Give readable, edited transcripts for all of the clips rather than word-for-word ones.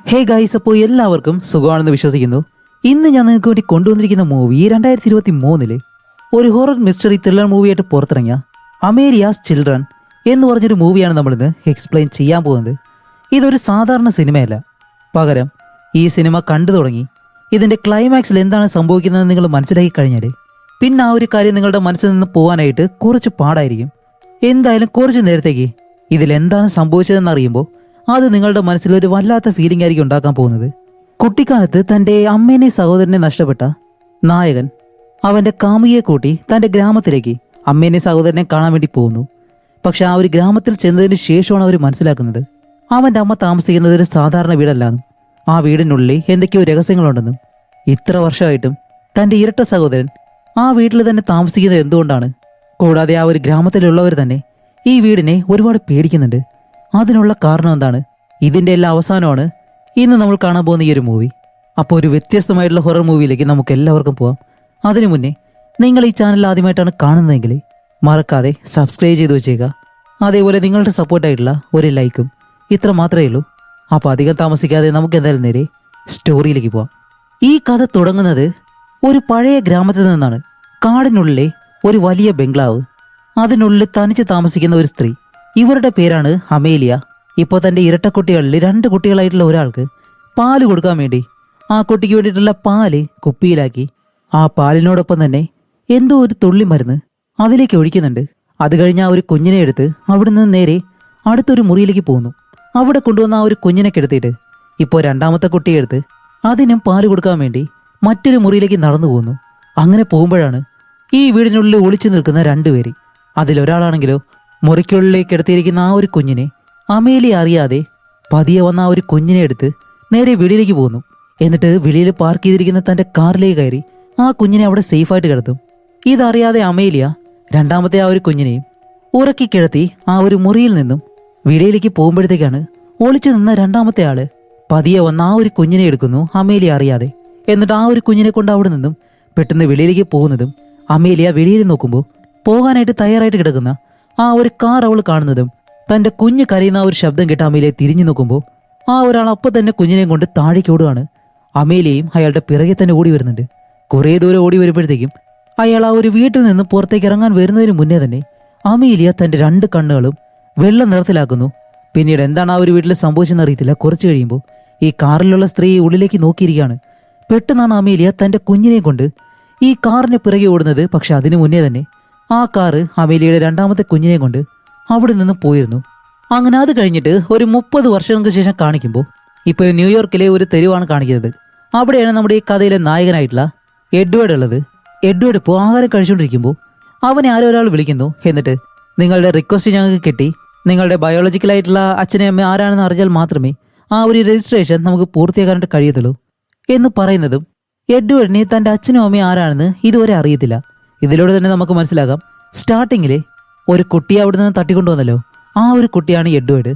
Hey guys, അപ്പോൾ എല്ലാവർക്കും സുഖമാണെന്ന് വിശ്വസിക്കുന്നു. ഇന്ന് ഞാൻ നിങ്ങൾക്ക് വേണ്ടി കൊണ്ടുവന്നിരിക്കുന്ന മൂവി 2023 ഒരു ഹൊറർ മിസ്റ്ററി ത്രില്ലർ മൂവിയായിട്ട് പുറത്തിറങ്ങിയ അമേലിയാസ് ചിൽഡ്രൻ എന്ന് പറഞ്ഞൊരു മൂവിയാണ് നമ്മളിന്ന് എക്സ്പ്ലെയിൻ ചെയ്യാൻ പോകുന്നത്. ഇതൊരു സാധാരണ സിനിമയല്ല, പകരം ഈ സിനിമ കണ്ടു തുടങ്ങി ഇതിൻ്റെ ക്ലൈമാക്സിൽ എന്താണ് സംഭവിക്കുന്നതെന്ന് നിങ്ങൾ മനസ്സിലാക്കി കഴിഞ്ഞാൽ പിന്നെ ആ ഒരു കാര്യം നിങ്ങളുടെ മനസ്സിൽ നിന്ന് പോകാനായിട്ട് കുറച്ച് പാടായിരിക്കും. എന്തായാലും കുറച്ച് നേരത്തേക്ക് ഇതിലെന്താണ് സംഭവിച്ചതെന്ന് അറിയുമ്പോൾ അത് നിങ്ങളുടെ മനസ്സിൽ ഒരു വല്ലാത്ത ഫീലിംഗ് ആയിരിക്കും ഉണ്ടാക്കാൻ പോകുന്നത്. കുട്ടിക്കാലത്ത് തൻ്റെ അമ്മേനെ സഹോദരനെ നഷ്ടപ്പെട്ട നായകൻ അവൻ്റെ കാമുകിയെ കൂട്ടി തൻ്റെ ഗ്രാമത്തിലേക്ക് അമ്മേനെ സഹോദരനെ കാണാൻ വേണ്ടി പോകുന്നു. പക്ഷെ ആ ഒരു ഗ്രാമത്തിൽ ചെന്നതിന് ശേഷമാണ് അവർ മനസ്സിലാക്കുന്നത് അവൻ്റെ അമ്മ താമസിക്കുന്നത് ഒരു സാധാരണ വീടല്ലാന്നും ആ വീടിനുള്ളിൽ എന്തൊക്കെയോ രഹസ്യങ്ങളുണ്ടെന്നും ഇത്ര വർഷമായിട്ടും തൻ്റെ ഇരട്ട സഹോദരൻ ആ വീട്ടിൽ തന്നെ താമസിക്കുന്നത് എന്തുകൊണ്ടാണ്, കൂടാതെ ആ ഒരു ഗ്രാമത്തിലുള്ളവർ തന്നെ ഈ വീടിനെ ഒരുപാട് പേടിക്കുന്നുണ്ട്. അതിനുള്ള കാരണം എന്താണ്? ഇതിൻ്റെ എല്ലാ അവസാനമാണ് ഇന്ന് നമ്മൾ കാണാൻ പോകുന്ന ഈ ഒരു മൂവി. അപ്പോൾ ഒരു വ്യത്യസ്തമായിട്ടുള്ള ഹൊറർ മൂവിയിലേക്ക് നമുക്ക് എല്ലാവർക്കും പോവാം. അതിനു മുന്നേ നിങ്ങൾ ഈ ചാനൽ ആദ്യമായിട്ടാണ് കാണുന്നതെങ്കിൽ മറക്കാതെ സബ്സ്ക്രൈബ് ചെയ്ത് വെച്ചേക്കുക. അതേപോലെ നിങ്ങളുടെ സപ്പോർട്ടായിട്ടുള്ള ഒരു ലൈക്കും. ഇത്ര മാത്രമേ ഉള്ളൂ. അപ്പോൾ അധികം താമസിക്കാതെ നമുക്ക് എന്തായാലും നേരെ സ്റ്റോറിയിലേക്ക് പോവാം. ഈ കഥ തുടങ്ങുന്നത് ഒരു പഴയ ഗ്രാമത്തിൽ നിന്നാണ്. കാടിനുള്ളിലെ ഒരു വലിയ ബംഗ്ലാവ്, അതിനുള്ളിൽ തനിച്ച് താമസിക്കുന്ന ഒരു സ്ത്രീ. ഇവരുടെ പേരാണ് അമേലിയ. ഇപ്പോൾ തൻ്റെ ഇരട്ടക്കുട്ടികളിൽ 2 കുട്ടികളായിട്ടുള്ള ഒരാൾക്ക് പാല് കൊടുക്കാൻ വേണ്ടി ആ കുട്ടിക്ക് വേണ്ടിയിട്ടുള്ള പാല് കുപ്പിയിലാക്കി ആ പാലിനോടൊപ്പം തന്നെ എന്തോ ഒരു തുള്ളി മരുന്ന് അതിലേക്ക് ഒഴിക്കുന്നുണ്ട്. അത് കഴിഞ്ഞ് ആ ഒരു കുഞ്ഞിനെ എടുത്ത് അവിടെ നിന്ന് നേരെ അടുത്തൊരു മുറിയിലേക്ക് പോകുന്നു. അവിടെ കൊണ്ടുവന്ന ആ ഒരു കുഞ്ഞിനെ കിടത്തിയിട്ട് ഇപ്പോൾ രണ്ടാമത്തെ കുട്ടിയെ എടുത്ത് അതിനും പാല് കൊടുക്കാൻ വേണ്ടി മറ്റൊരു മുറിയിലേക്ക് നടന്നു പോകുന്നു. അങ്ങനെ പോകുമ്പോഴാണ് ഈ വീടിനുള്ളിൽ ഒളിച്ചു നിൽക്കുന്ന 2 പേര്. അതിലൊരാളാണെങ്കിലോ മുറിക്കുള്ളിലേക്ക് കിടത്തിയിരിക്കുന്ന ആ ഒരു കുഞ്ഞിനെ അമേലിയ അറിയാതെ പതിയെ വന്ന ആ ഒരു കുഞ്ഞിനെ എടുത്ത് നേരെ വെളിയിലേക്ക് പോകുന്നു. എന്നിട്ട് വെളിയിൽ പാർക്ക് ചെയ്തിരിക്കുന്ന തൻ്റെ കാറിലേക്ക് കയറി ആ കുഞ്ഞിനെ അവിടെ സേഫായിട്ട് കിടത്തും. ഇതറിയാതെ അമേലിയ രണ്ടാമത്തെ ആ ഒരു കുഞ്ഞിനെയും ഉറക്കി കിടത്തി ആ ഒരു മുറിയിൽ നിന്നും വെളിയിലേക്ക് പോകുമ്പോഴത്തേക്കാണ് ഒളിച്ചു നിന്ന രണ്ടാമത്തെ ആള് പതിയെ വന്ന ആ ഒരു കുഞ്ഞിനെ എടുക്കുന്നു, അമേലിയ അറിയാതെ. എന്നിട്ട് ആ ഒരു കുഞ്ഞിനെ കൊണ്ട് അവിടെ നിന്നും പെട്ടെന്ന് വെളിയിലേക്ക് പോകുന്നതും അമേലിയ വെളിയിൽ നോക്കുമ്പോൾ പോകാനായിട്ട് തയ്യാറായിട്ട് കിടക്കുന്ന ആ ഒരു കാർ അവൾ കാണുന്നതും തൻ്റെ കുഞ്ഞ് കരയുന്ന ആ ഒരു ശബ്ദം കേട്ട് അമേലിയ തിരിഞ്ഞു നോക്കുമ്പോൾ ആ ഒരാൾ അപ്പം തന്നെ കുഞ്ഞിനെയും കൊണ്ട് താഴേക്ക് ഓടുകയാണ്. അമേലിയയും അയാളുടെ പിറകെ തന്നെ ഓടി വരുന്നുണ്ട്. കുറേ ദൂരം ഓടി വരുമ്പോഴത്തേക്കും അയാൾ ആ ഒരു വീട്ടിൽ നിന്ന് പുറത്തേക്ക് ഇറങ്ങാൻ വരുന്നതിന് മുന്നേ തന്നെ അമേലിയ തൻ്റെ 2 കണ്ണുകളും വെള്ള നിറത്തിലാക്കുന്നു. പിന്നീട് എന്താണ് ആ ഒരു വീട്ടിൽ സംഭവിച്ചെന്ന് അറിയത്തില്ല. കുറച്ച് കഴിയുമ്പോൾ ഈ കാറിലുള്ള സ്ത്രീ ഉള്ളിലേക്ക് നോക്കിയിരിക്കുകയാണ്. പെട്ടെന്നാണ് അമേലിയ തൻ്റെ കുഞ്ഞിനെ കൊണ്ട് ഈ കാറിന് പിറകെ ഓടുന്നത്. പക്ഷെ അതിനു മുന്നേ തന്നെ ആ കാറ് അമേലിയയുടെ രണ്ടാമത്തെ കുഞ്ഞിനെ കൊണ്ട് അവിടെ നിന്ന് പോയിരുന്നു. അങ്ങനെ അത് കഴിഞ്ഞിട്ട് ഒരു 30 വർഷങ്ങൾക്ക് ശേഷം കാണിക്കുമ്പോൾ ഇപ്പോൾ ന്യൂയോർക്കിലെ ഒരു തെരുവാണ് കാണിക്കുന്നത്. അവിടെയാണ് നമ്മുടെ ഈ കഥയിലെ നായകനായിട്ടുള്ള എഡ്വേർഡ് ഉള്ളത്. എഡ്വേർഡ് ഇപ്പോൾ ആഹാരം കഴിച്ചുകൊണ്ടിരിക്കുമ്പോൾ അവനെ ആരോ ഒരാൾ വിളിക്കുന്നു. എന്നിട്ട് നിങ്ങളുടെ റിക്വസ്റ്റ് ഞങ്ങൾക്ക് കിട്ടി, നിങ്ങളുടെ ബയോളജിക്കലായിട്ടുള്ള അച്ഛനെ അമ്മ ആരാണെന്ന് അറിഞ്ഞാൽ മാത്രമേ ആ ഒരു രജിസ്ട്രേഷൻ നമുക്ക് പൂർത്തിയാക്കാനായിട്ട് കഴിയത്തുള്ളൂ എന്ന് പറയുന്നതും എഡ്വേർഡിനെ തൻ്റെ അച്ഛനും അമ്മയും ആരാണെന്ന് ഇതുവരെ അറിയത്തില്ല. ഇതിലൂടെ തന്നെ നമുക്ക് മനസ്സിലാക്കാം സ്റ്റാർട്ടിങ്ങിലെ ഒരു കുട്ടിയെ അവിടെ നിന്ന് തട്ടിക്കൊണ്ടുവന്നല്ലോ, ആ ഒരു കുട്ടിയാണ് എഡ്വേർഡ്.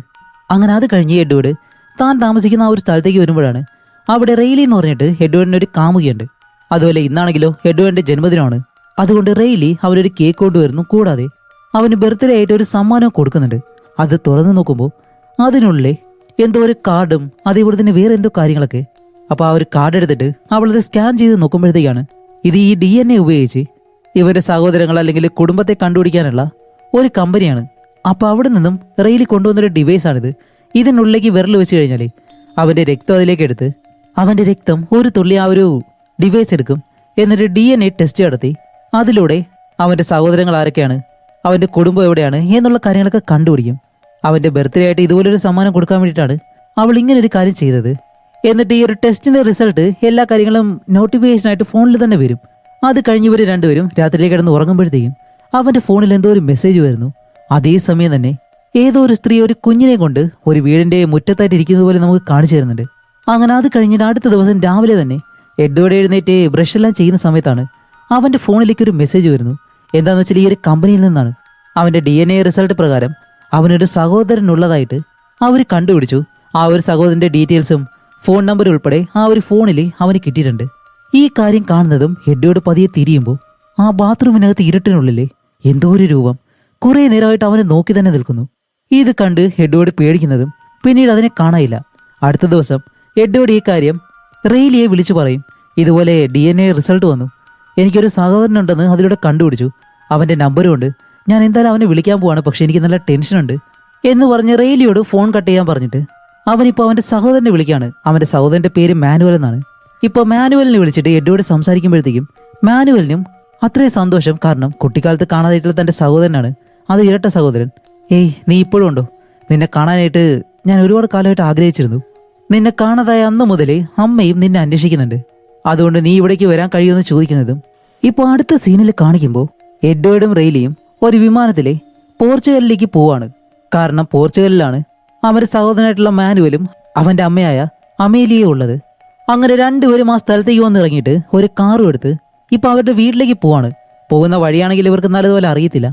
അങ്ങനെ അത് കഴിഞ്ഞ് എഡ്വേർഡ് താൻ താമസിക്കുന്ന ആ ഒരു സ്ഥലത്തേക്ക് വരുമ്പോഴാണ് അവിടെ റെയ്ലി എന്ന് പറഞ്ഞിട്ട് എഡ്വേർഡിന് ഒരു കാമുകയുണ്ട്. അതുപോലെ ഇന്നാണെങ്കിലോ എഡ്വേർഡിന്റെ ജന്മദിനമാണ്. അതുകൊണ്ട് റെയ്ലി അവനൊരു കേക്ക് കൊണ്ടുവരുന്നു. കൂടാതെ അവന് ബർത്ത്ഡേ ആയിട്ട് ഒരു സമ്മാനം കൊടുക്കുന്നുണ്ട്. അത് തുറന്നു നോക്കുമ്പോൾ അതിനുള്ളിൽ എന്തോ ഒരു കാർഡും അതേപോലെ തന്നെ വേറെ എന്തോ കാര്യങ്ങളൊക്കെ. അപ്പോൾ ആ ഒരു കാർഡ് എടുത്തിട്ട് അവളത് സ്കാൻ ചെയ്ത് നോക്കുമ്പോഴത്തേക്കാണ് ഇത് ഈ DNA ഉപയോഗിച്ച് ഇവന്റെ സഹോദരങ്ങൾ അല്ലെങ്കിൽ കുടുംബത്തെ കണ്ടുപിടിക്കാനുള്ള ഒരു കമ്പനിയാണ്. അപ്പോൾ അവിടെ നിന്നും റെയിലി കൊണ്ടുവന്നൊരു ഡിവൈസാണിത്. ഇതിനുള്ളിലേക്ക് വിരൽ വെച്ച് കഴിഞ്ഞാൽ അവൻ്റെ രക്തം അതിലേക്ക് എടുത്ത് അവൻ്റെ രക്തം ഒരു തുള്ളി ആ ഒരു ഡിവൈസ് എടുക്കും. എന്നിട്ട് DNA ടെസ്റ്റ് നടത്തി അതിലൂടെ അവൻ്റെ സഹോദരങ്ങൾ ആരൊക്കെയാണ്, അവൻ്റെ കുടുംബം എവിടെയാണ് എന്നുള്ള കാര്യങ്ങളൊക്കെ കണ്ടുപിടിക്കും. അവൻ്റെ ബർത്ത്ഡേ ആയിട്ട് ഇതുപോലൊരു സമ്മാനം കൊടുക്കാൻ വേണ്ടിയിട്ടാണ് അവൾ ഇങ്ങനെ ഒരു കാര്യം ചെയ്തത്. എന്നിട്ട് ഈ ഒരു ടെസ്റ്റിൻ്റെ റിസൾട്ട് എല്ലാ കാര്യങ്ങളും നോട്ടിഫിക്കേഷനായിട്ട് ഫോണിൽ തന്നെ വരും. അത് കഴിഞ്ഞ് ഇവർ 2 പേരും രാത്രിയിലേക്ക് കിടന്ന് ഉറങ്ങുമ്പോഴത്തേക്കും അവൻ്റെ ഫോണിൽ എന്തോ ഒരു മെസ്സേജ് വരുന്നു. അതേസമയം തന്നെ ഏതോ ഒരു സ്ത്രീ ഒരു കുഞ്ഞിനെ കൊണ്ട് ഒരു വീടിൻ്റെ മുറ്റത്തായിട്ട് ഇരിക്കുന്നത് പോലെ നമുക്ക് കാണിച്ചു തരുന്നുണ്ട്. അങ്ങനെ അത് കഴിഞ്ഞിട്ട് അടുത്ത ദിവസം രാവിലെ തന്നെ എഡ്വേർഡ് എഴുന്നേറ്റ് ബ്രഷ് എല്ലാം ചെയ്യുന്ന സമയത്താണ് അവൻ്റെ ഫോണിലേക്ക് ഒരു മെസ്സേജ് വരുന്നു. എന്താണെന്ന് വെച്ചാൽ ഈ ഒരു കമ്പനിയിൽ നിന്നാണ്. അവൻ്റെ DNA റിസൾട്ട് പ്രകാരം അവനൊരു സഹോദരനുള്ളതായിട്ട് അവർ കണ്ടുപിടിച്ചു. ആ ഒരു സഹോദരൻ്റെ ഡീറ്റെയിൽസും ഫോൺ നമ്പർ ഉൾപ്പെടെ ആ ഒരു ഫോണിൽ അവന് കിട്ടിയിട്ടുണ്ട്. ഈ കാര്യം കാണുന്നതും എഡ്വേർഡ് പതിയെ തിരിയുമ്പോൾ ആ ബാത്റൂമിനകത്ത് ഇരുട്ടിനുള്ളിൽ എന്തോ ഒരു രൂപം കുറേ നേരമായിട്ട് അവനെ നോക്കി തന്നെ നിൽക്കുന്നു. ഇത് കണ്ട് എഡ്വേർഡ് പേടിക്കുന്നതും പിന്നീട് അതിനെ കാണാനില്ല. അടുത്ത ദിവസം എഡ്വേർഡ് ഈ കാര്യം റെയിലിയെ വിളിച്ചു പറയും. ഇതുപോലെ DNA റിസൾട്ട് വന്നു, എനിക്കൊരു സഹോദരനുണ്ടെന്ന് അതിലൂടെ കണ്ടുപിടിച്ചു, അവൻ്റെ നമ്പരും ഉണ്ട്, ഞാൻ എന്തായാലും അവനെ വിളിക്കാൻ പോവാണ്, പക്ഷെ എനിക്ക് നല്ല ടെൻഷനുണ്ട് എന്ന് പറഞ്ഞ് റെയിലിയോട് ഫോൺ കട്ട് ചെയ്യാൻ പറഞ്ഞിട്ട് അവനിപ്പോൾ അവൻ്റെ സഹോദരനെ വിളിക്കുകയാണ്. അവൻ്റെ സഹോദരൻ്റെ പേര് മാനുവൽ എന്നാണ്. ഇപ്പോൾ മാനുവലിനെ വിളിച്ചിട്ട് എഡ്വേർഡ് സംസാരിക്കുമ്പോഴത്തേക്കും മാനുവലിനും അത്രയും സന്തോഷം. കാരണം കുട്ടിക്കാലത്ത് കാണാതായിട്ടുള്ള തൻ്റെ സഹോദരനാണ്, അത് ഇരട്ട സഹോദരൻ. ഏയ് നീ ഇപ്പോഴും ഉണ്ടോ? നിന്നെ കാണാനായിട്ട് ഞാൻ ഒരുപാട് കാലമായിട്ട് ആഗ്രഹിച്ചിരുന്നു. നിന്നെ കാണാതായ അന്ന് മുതൽ അമ്മയും നിന്നെ അന്വേഷിക്കുന്നുണ്ട്, അതുകൊണ്ട് നീ ഇവിടേക്ക് വരാൻ കഴിയുമെന്ന് ചോദിക്കുന്നതും ഇപ്പോൾ അടുത്ത സീനിൽ കാണിക്കുമ്പോൾ എഡ്വേർഡും റെയിലിയും ഒരു വിമാനത്തിലെ പോർച്ചുഗലിലേക്ക് പോവാണ്. കാരണം പോർച്ചുഗലിലാണ് അവൻ്റെ സഹോദരനായിട്ടുള്ള മാനുവലും അവൻ്റെ അമ്മയായ അമേലിയയും ഉള്ളത്. അങ്ങനെ രണ്ടുപേരും ആ സ്ഥലത്തേക്ക് വന്നിറങ്ങിയിട്ട് ഒരു കാറും എടുത്ത് ഇപ്പൊ അവരുടെ വീട്ടിലേക്ക് പോവാണ്. പോകുന്ന വഴിയാണെങ്കിൽ ഇവർക്ക് നല്ലതുപോലെ അറിയത്തില്ല.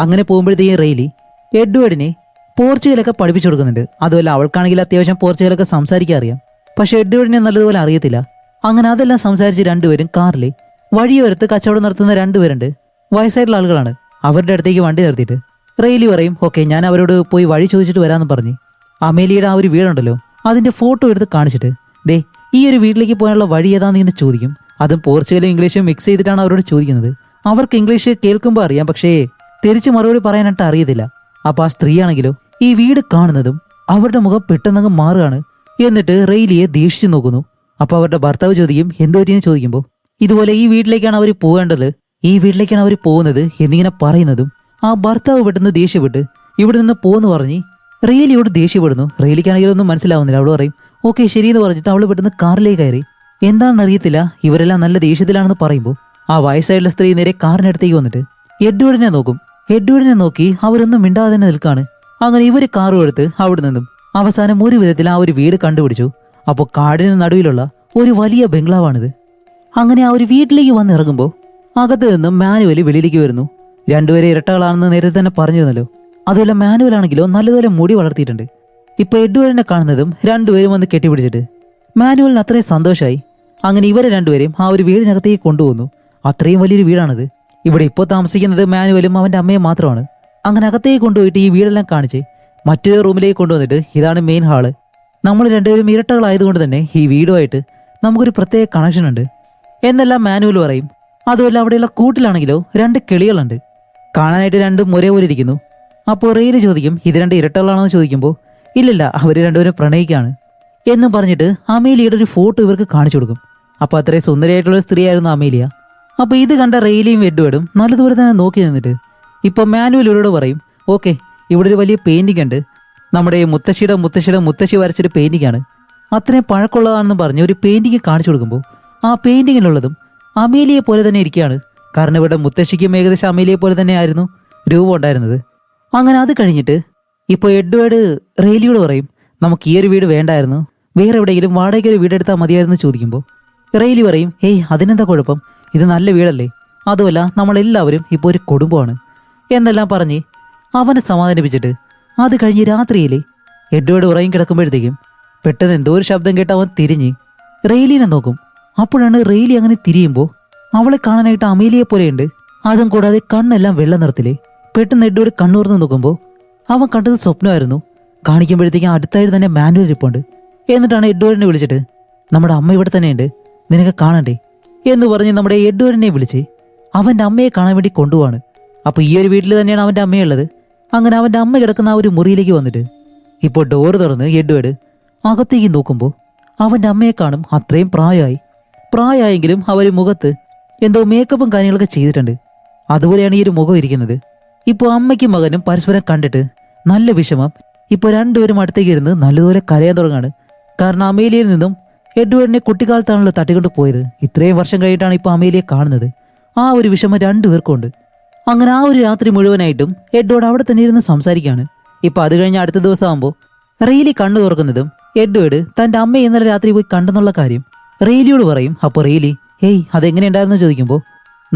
അങ്ങനെ പോകുമ്പോഴത്തേക്കും റെയിലി എഡ്വേർഡിനെ പോർച്ചുഗലൊക്കെ പഠിപ്പിച്ചു കൊടുക്കുന്നുണ്ട്. അതുപോലെ അവൾക്കാണെങ്കിൽ അത്യാവശ്യം പോർച്ചുഗലൊക്കെ സംസാരിക്കാൻ അറിയാം, പക്ഷെ എഡ്വേർഡിനെ നല്ലതുപോലെ അറിയത്തില്ല. അങ്ങനെ അതെല്ലാം സംസാരിച്ച് രണ്ടുപേരും കാറിൽ വഴിയോരത്ത് കച്ചവടം നടത്തുന്ന രണ്ടുപേരുണ്ട്, വയസ്സായിട്ടുള്ള ആളുകളാണ്. അവരുടെ അടുത്തേക്ക് വണ്ടി നിർത്തിയിട്ട് റെയിലി പറയും, ഓക്കെ ഞാൻ അവരോട് പോയി വഴി ചോദിച്ചിട്ട് വരാമെന്ന് പറഞ്ഞ് അമേലിയുടെ ആ ഒരു വീടുണ്ടല്ലോ അതിന്റെ ഫോട്ടോ എടുത്ത് കാണിച്ചിട്ട് ദേ ഈ ഒരു വീട്ടിലേക്ക് പോകാനുള്ള വഴി ഏതാന്ന് ഇങ്ങനെ ചോദിക്കും. അതും പോർച്ചുഗലും ഇംഗ്ലീഷും മിക്സ് ചെയ്തിട്ടാണ് അവരോട് ചോദിക്കുന്നത്. അവർക്ക് ഇംഗ്ലീഷ് കേൾക്കുമ്പോൾ അറിയാം, പക്ഷേ തിരിച്ച് മറുപടി പറയാനായിട്ട് അറിയത്തില്ല. അപ്പൊ ആ സ്ത്രീയാണെങ്കിലോ ഈ വീട് കാണുന്നതും അവരുടെ മുഖം പെട്ടെന്നങ്ങ് മാറുകയാണ്. എന്നിട്ട് റെയിലിയെ ദേഷിച്ചു നോക്കുന്നു. അപ്പൊ അവരുടെ ഭർത്താവ് ചോദിക്കും എന്തോ പറ്റിയെന്ന് ചോദിക്കുമ്പോൾ ഇതുപോലെ ഈ വീട്ടിലേക്കാണ് അവർ പോകേണ്ടത്, ഈ വീട്ടിലേക്കാണ് അവർ പോകുന്നത് എന്നിങ്ങനെ പറയുന്നതും ആ ഭർത്താവ് പെട്ടെന്ന് ദേഷ്യപ്പെട്ട് ഇവിടെ നിന്ന് പോന്ന് പറഞ്ഞ് റെയിലിയോട് ദേഷ്യപ്പെടുന്നു. റെയിലിക്കാണെങ്കിലും ഒന്നും മനസ്സിലാവുന്നില്ല. അവൾ പറയും ഓക്കെ ശരിയെന്ന് പറഞ്ഞിട്ട് അവൾ പെട്ടെന്ന് കാറിലേക്ക് കയറി. എന്താണെന്ന് അറിയത്തില്ല, ഇവരെല്ലാം നല്ല ദേഷ്യത്തിലാണെന്ന് പറയുമ്പോൾ ആ വയസ്സായിട്ടുള്ള സ്ത്രീ നേരെ കാറിനടുത്തേക്ക് വന്നിട്ട് എഡ്വേർഡിനെ നോക്കും. എഡ്വേർഡിനെ നോക്കി അവരൊന്നും മിണ്ടാതെ തന്നെ നിൽക്കാണ്. അങ്ങനെ ഇവര് കാറും എടുത്ത് അവിടെ നിന്നും അവസാനം ഒരു വിധത്തിൽ ആ ഒരു വീട് കണ്ടുപിടിച്ചു. അപ്പോൾ കാടിന് നടുവിലുള്ള ഒരു വലിയ ബംഗ്ലാവാണിത്. അങ്ങനെ ആ ഒരു വീട്ടിലേക്ക് വന്ന് ഇറങ്ങുമ്പോൾ അകത്ത് നിന്നും മാനുവൽ വെളിയിലേക്ക് വരുന്നു. രണ്ടുപേരെ ഇരട്ടകളാണെന്ന് നേരത്തെ തന്നെ പറഞ്ഞിരുന്നല്ലോ. അതുപോലെ മാനുവൽ ആണെങ്കിലോ നല്ലതുപോലെ മുടി വളർത്തിയിട്ടുണ്ട്. ഇപ്പൊ എഡ്വേർഡിനെ കാണുന്നതും രണ്ടുപേരും വന്ന് കെട്ടിപ്പിടിച്ചിട്ട് മാനുവലിന് അത്രയും സന്തോഷമായി. അങ്ങനെ ഇവരെ രണ്ടുപേരെയും ആ ഒരു വീടിനകത്തേക്ക് കൊണ്ടുപോകുന്നു. അത്രയും വലിയൊരു വീടാണിത്. ഇവിടെ ഇപ്പോൾ താമസിക്കുന്നത് മാനുവലും അവൻ്റെ അമ്മയും മാത്രമാണ്. അങ്ങനെ അകത്തേക്ക് കൊണ്ടുപോയിട്ട് ഈ വീടെല്ലാം കാണിച്ച് മറ്റൊരു റൂമിലേക്ക് കൊണ്ടുവന്നിട്ട് ഇതാണ് മെയിൻ ഹാള്. നമ്മൾ രണ്ടുപേരും ഇരട്ടകളായതുകൊണ്ട് തന്നെ ഈ വീടുമായിട്ട് നമുക്കൊരു പ്രത്യേക കണക്ഷൻ ഉണ്ട് എന്നെല്ലാം മാനുവൽ പറയും. അതുമല്ല അവിടെയുള്ള കൂട്ടിലാണെങ്കിലോ രണ്ട് കിളികളുണ്ട്, കാണാനായിട്ട് രണ്ടും ഒരേപോലെ ഇരിക്കുന്നു. അപ്പോൾ റെയില് ചോദിക്കും ഇത് രണ്ട് ഇരട്ടകളാണോ എന്ന് ചോദിക്കുമ്പോൾ ഇല്ലില്ല അവർ രണ്ടുപേരും പ്രണയിക്കാണ് എന്നും പറഞ്ഞിട്ട് അമേലിയുടെ ഒരു ഫോട്ടോ ഇവർക്ക് കാണിച്ചു കൊടുക്കും. അപ്പോൾ അത്രയും സുന്ദരിയായിട്ടുള്ള ഒരു സ്ത്രീയായിരുന്നു അമേലിയ. അപ്പോൾ ഇത് കണ്ട റെയിലിയും എഡ്വേർഡും നല്ലതുപോലെ തന്നെ നോക്കി നിന്നിട്ട് ഇപ്പം മാനുവൽ ഇവരോട് പറയും ഓക്കെ ഇവിടെ ഒരു വലിയ പെയിന്റിംഗ് ഉണ്ട്, നമ്മുടെ മുത്തശ്ശിയുടെ മുത്തശ്ശി വരച്ചൊരു പെയിന്റിംഗ് ആണ്, അത്രയും പഴക്കമുള്ളതാണെന്ന് പറഞ്ഞ് ഒരു പെയിന്റിംഗ് കാണിച്ചു കൊടുക്കുമ്പോൾ ആ പെയിന്റിങ്ങിലുള്ളതും അമേലിയെ പോലെ തന്നെ ഇരിക്കുകയാണ്. കാരണം ഇവിടെ മുത്തശ്ശിക്കും ഏകദേശം അമേലിയെ പോലെ തന്നെ ആയിരുന്നു രൂപം ഉണ്ടായിരുന്നത്. അങ്ങനെ അത് കഴിഞ്ഞിട്ട് ഇപ്പോൾ എഡ്വേർഡ് റെയിലിയോട് പറയും നമുക്ക് ഈ ഒരു വീട് വേണ്ടായിരുന്നു, വേറെ എവിടെയെങ്കിലും വാടകയ്ക്ക് ഒരു വീടെടുത്താൽ മതിയായിരുന്നു ചോദിക്കുമ്പോൾ റെയിലി പറയും ഏയ് അതിനെന്താ കുഴപ്പം, ഇത് നല്ല വീടല്ലേ, അതുമല്ല നമ്മളെല്ലാവരും ഇപ്പോൾ ഒരു കുടുംബമാണ് എന്നെല്ലാം പറഞ്ഞ് അവനെ സമാധാനിപ്പിച്ചിട്ട് അത് കഴിഞ്ഞ് രാത്രിയിൽ എഡ്വേർഡ് ഉറങ്ങി കിടക്കുമ്പോഴത്തേക്കും പെട്ടെന്ന് എന്തോ ഒരു ശബ്ദം കേട്ട് അവൻ തിരിഞ്ഞ് റെയിലിനെ നോക്കും. അപ്പോഴാണ് റെയിലി അങ്ങനെ തിരിയുമ്പോൾ അവളെ കാണാനായിട്ട് അമേലിയെ പോലെയുണ്ട്. അതും കൂടാതെ കണ്ണെല്ലാം വെള്ള നിറത്തില്. പെട്ടെന്ന് എഡ്വേർഡ് കണ്ണൂർന്ന് നോക്കുമ്പോൾ അവൻ കണ്ടത് സ്വപ്നമായിരുന്നു. കാണിക്കുമ്പോഴത്തേക്കും അടുത്തായിട്ട് തന്നെ മാനുവൽ ഇരിപ്പുണ്ട്. എന്നിട്ടാണ് എഡ്വേർഡിനെ വിളിച്ചിട്ട് നമ്മുടെ അമ്മ ഇവിടെ തന്നെയുണ്ട്, നിനക്ക് കാണണ്ടേ എന്ന് പറഞ്ഞ് നമ്മുടെ എഡ്വേർഡിനെ വിളിച്ച് അവൻ്റെ അമ്മയെ കാണാൻ വേണ്ടി കൊണ്ടുപോവാണ്. അപ്പോൾ ഈ ഒരു വീട്ടിൽ തന്നെയാണ് അവൻ്റെ അമ്മയുള്ളത്. അങ്ങനെ അവൻ്റെ അമ്മ കിടക്കുന്ന ആ ഒരു മുറിയിലേക്ക് വന്നിട്ട് ഇപ്പോൾ ഡോറ് തുറന്ന് എഡ്വേർഡ് അകത്തേക്ക് നോക്കുമ്പോൾ അവൻ്റെ അമ്മയെ കാണും. അത്രയും പ്രായമായെങ്കിലും അവർ മുഖത്ത് എന്തോ മേക്കപ്പും കാര്യങ്ങളൊക്കെ ചെയ്തിട്ടുണ്ട്. അതുപോലെയാണ് ഈ ഒരു മുഖം ഇരിക്കുന്നത്. ഇപ്പോൾ അമ്മയ്ക്കും മകനും പരസ്പരം കണ്ടിട്ട് നല്ല വിഷമം. ഇപ്പോൾ രണ്ടുപേരും അടുത്തേക്ക് ഇരുന്ന് നല്ലതുപോലെ കരയാൻ തുടങ്ങാണ്. കാരണം അമേലിയയിൽ നിന്നും എഡ്വേർഡിനെ കുട്ടിക്കാലത്താണല്ലോ തട്ടിക്കൊണ്ട് പോയത്. ഇത്രയും വർഷം കഴിഞ്ഞിട്ടാണ് ഇപ്പോൾ അമേലിയെ കാണുന്നത്. ആ ഒരു വിഷമം രണ്ടുപേർക്കും ഉണ്ട്. അങ്ങനെ ആ ഒരു രാത്രി മുഴുവനായിട്ടും എഡ്വേർഡ് അവിടെ തന്നെ ഇരുന്ന് സംസാരിക്കുകയാണ്. ഇപ്പൊ അത് കഴിഞ്ഞ് അടുത്ത ദിവസം ആകുമ്പോൾ റെയിലി കണ്ണു തുറക്കുന്നതും എഡ്വേർഡ് തന്റെ അമ്മയെ ഇന്നലെ രാത്രി പോയി കണ്ടെന്നുള്ള കാര്യം റെയിലിയോട് പറയും. അപ്പോൾ റെയിലി ഹേയ് അതെങ്ങനെയുണ്ടായിരുന്നു ചോദിക്കുമ്പോൾ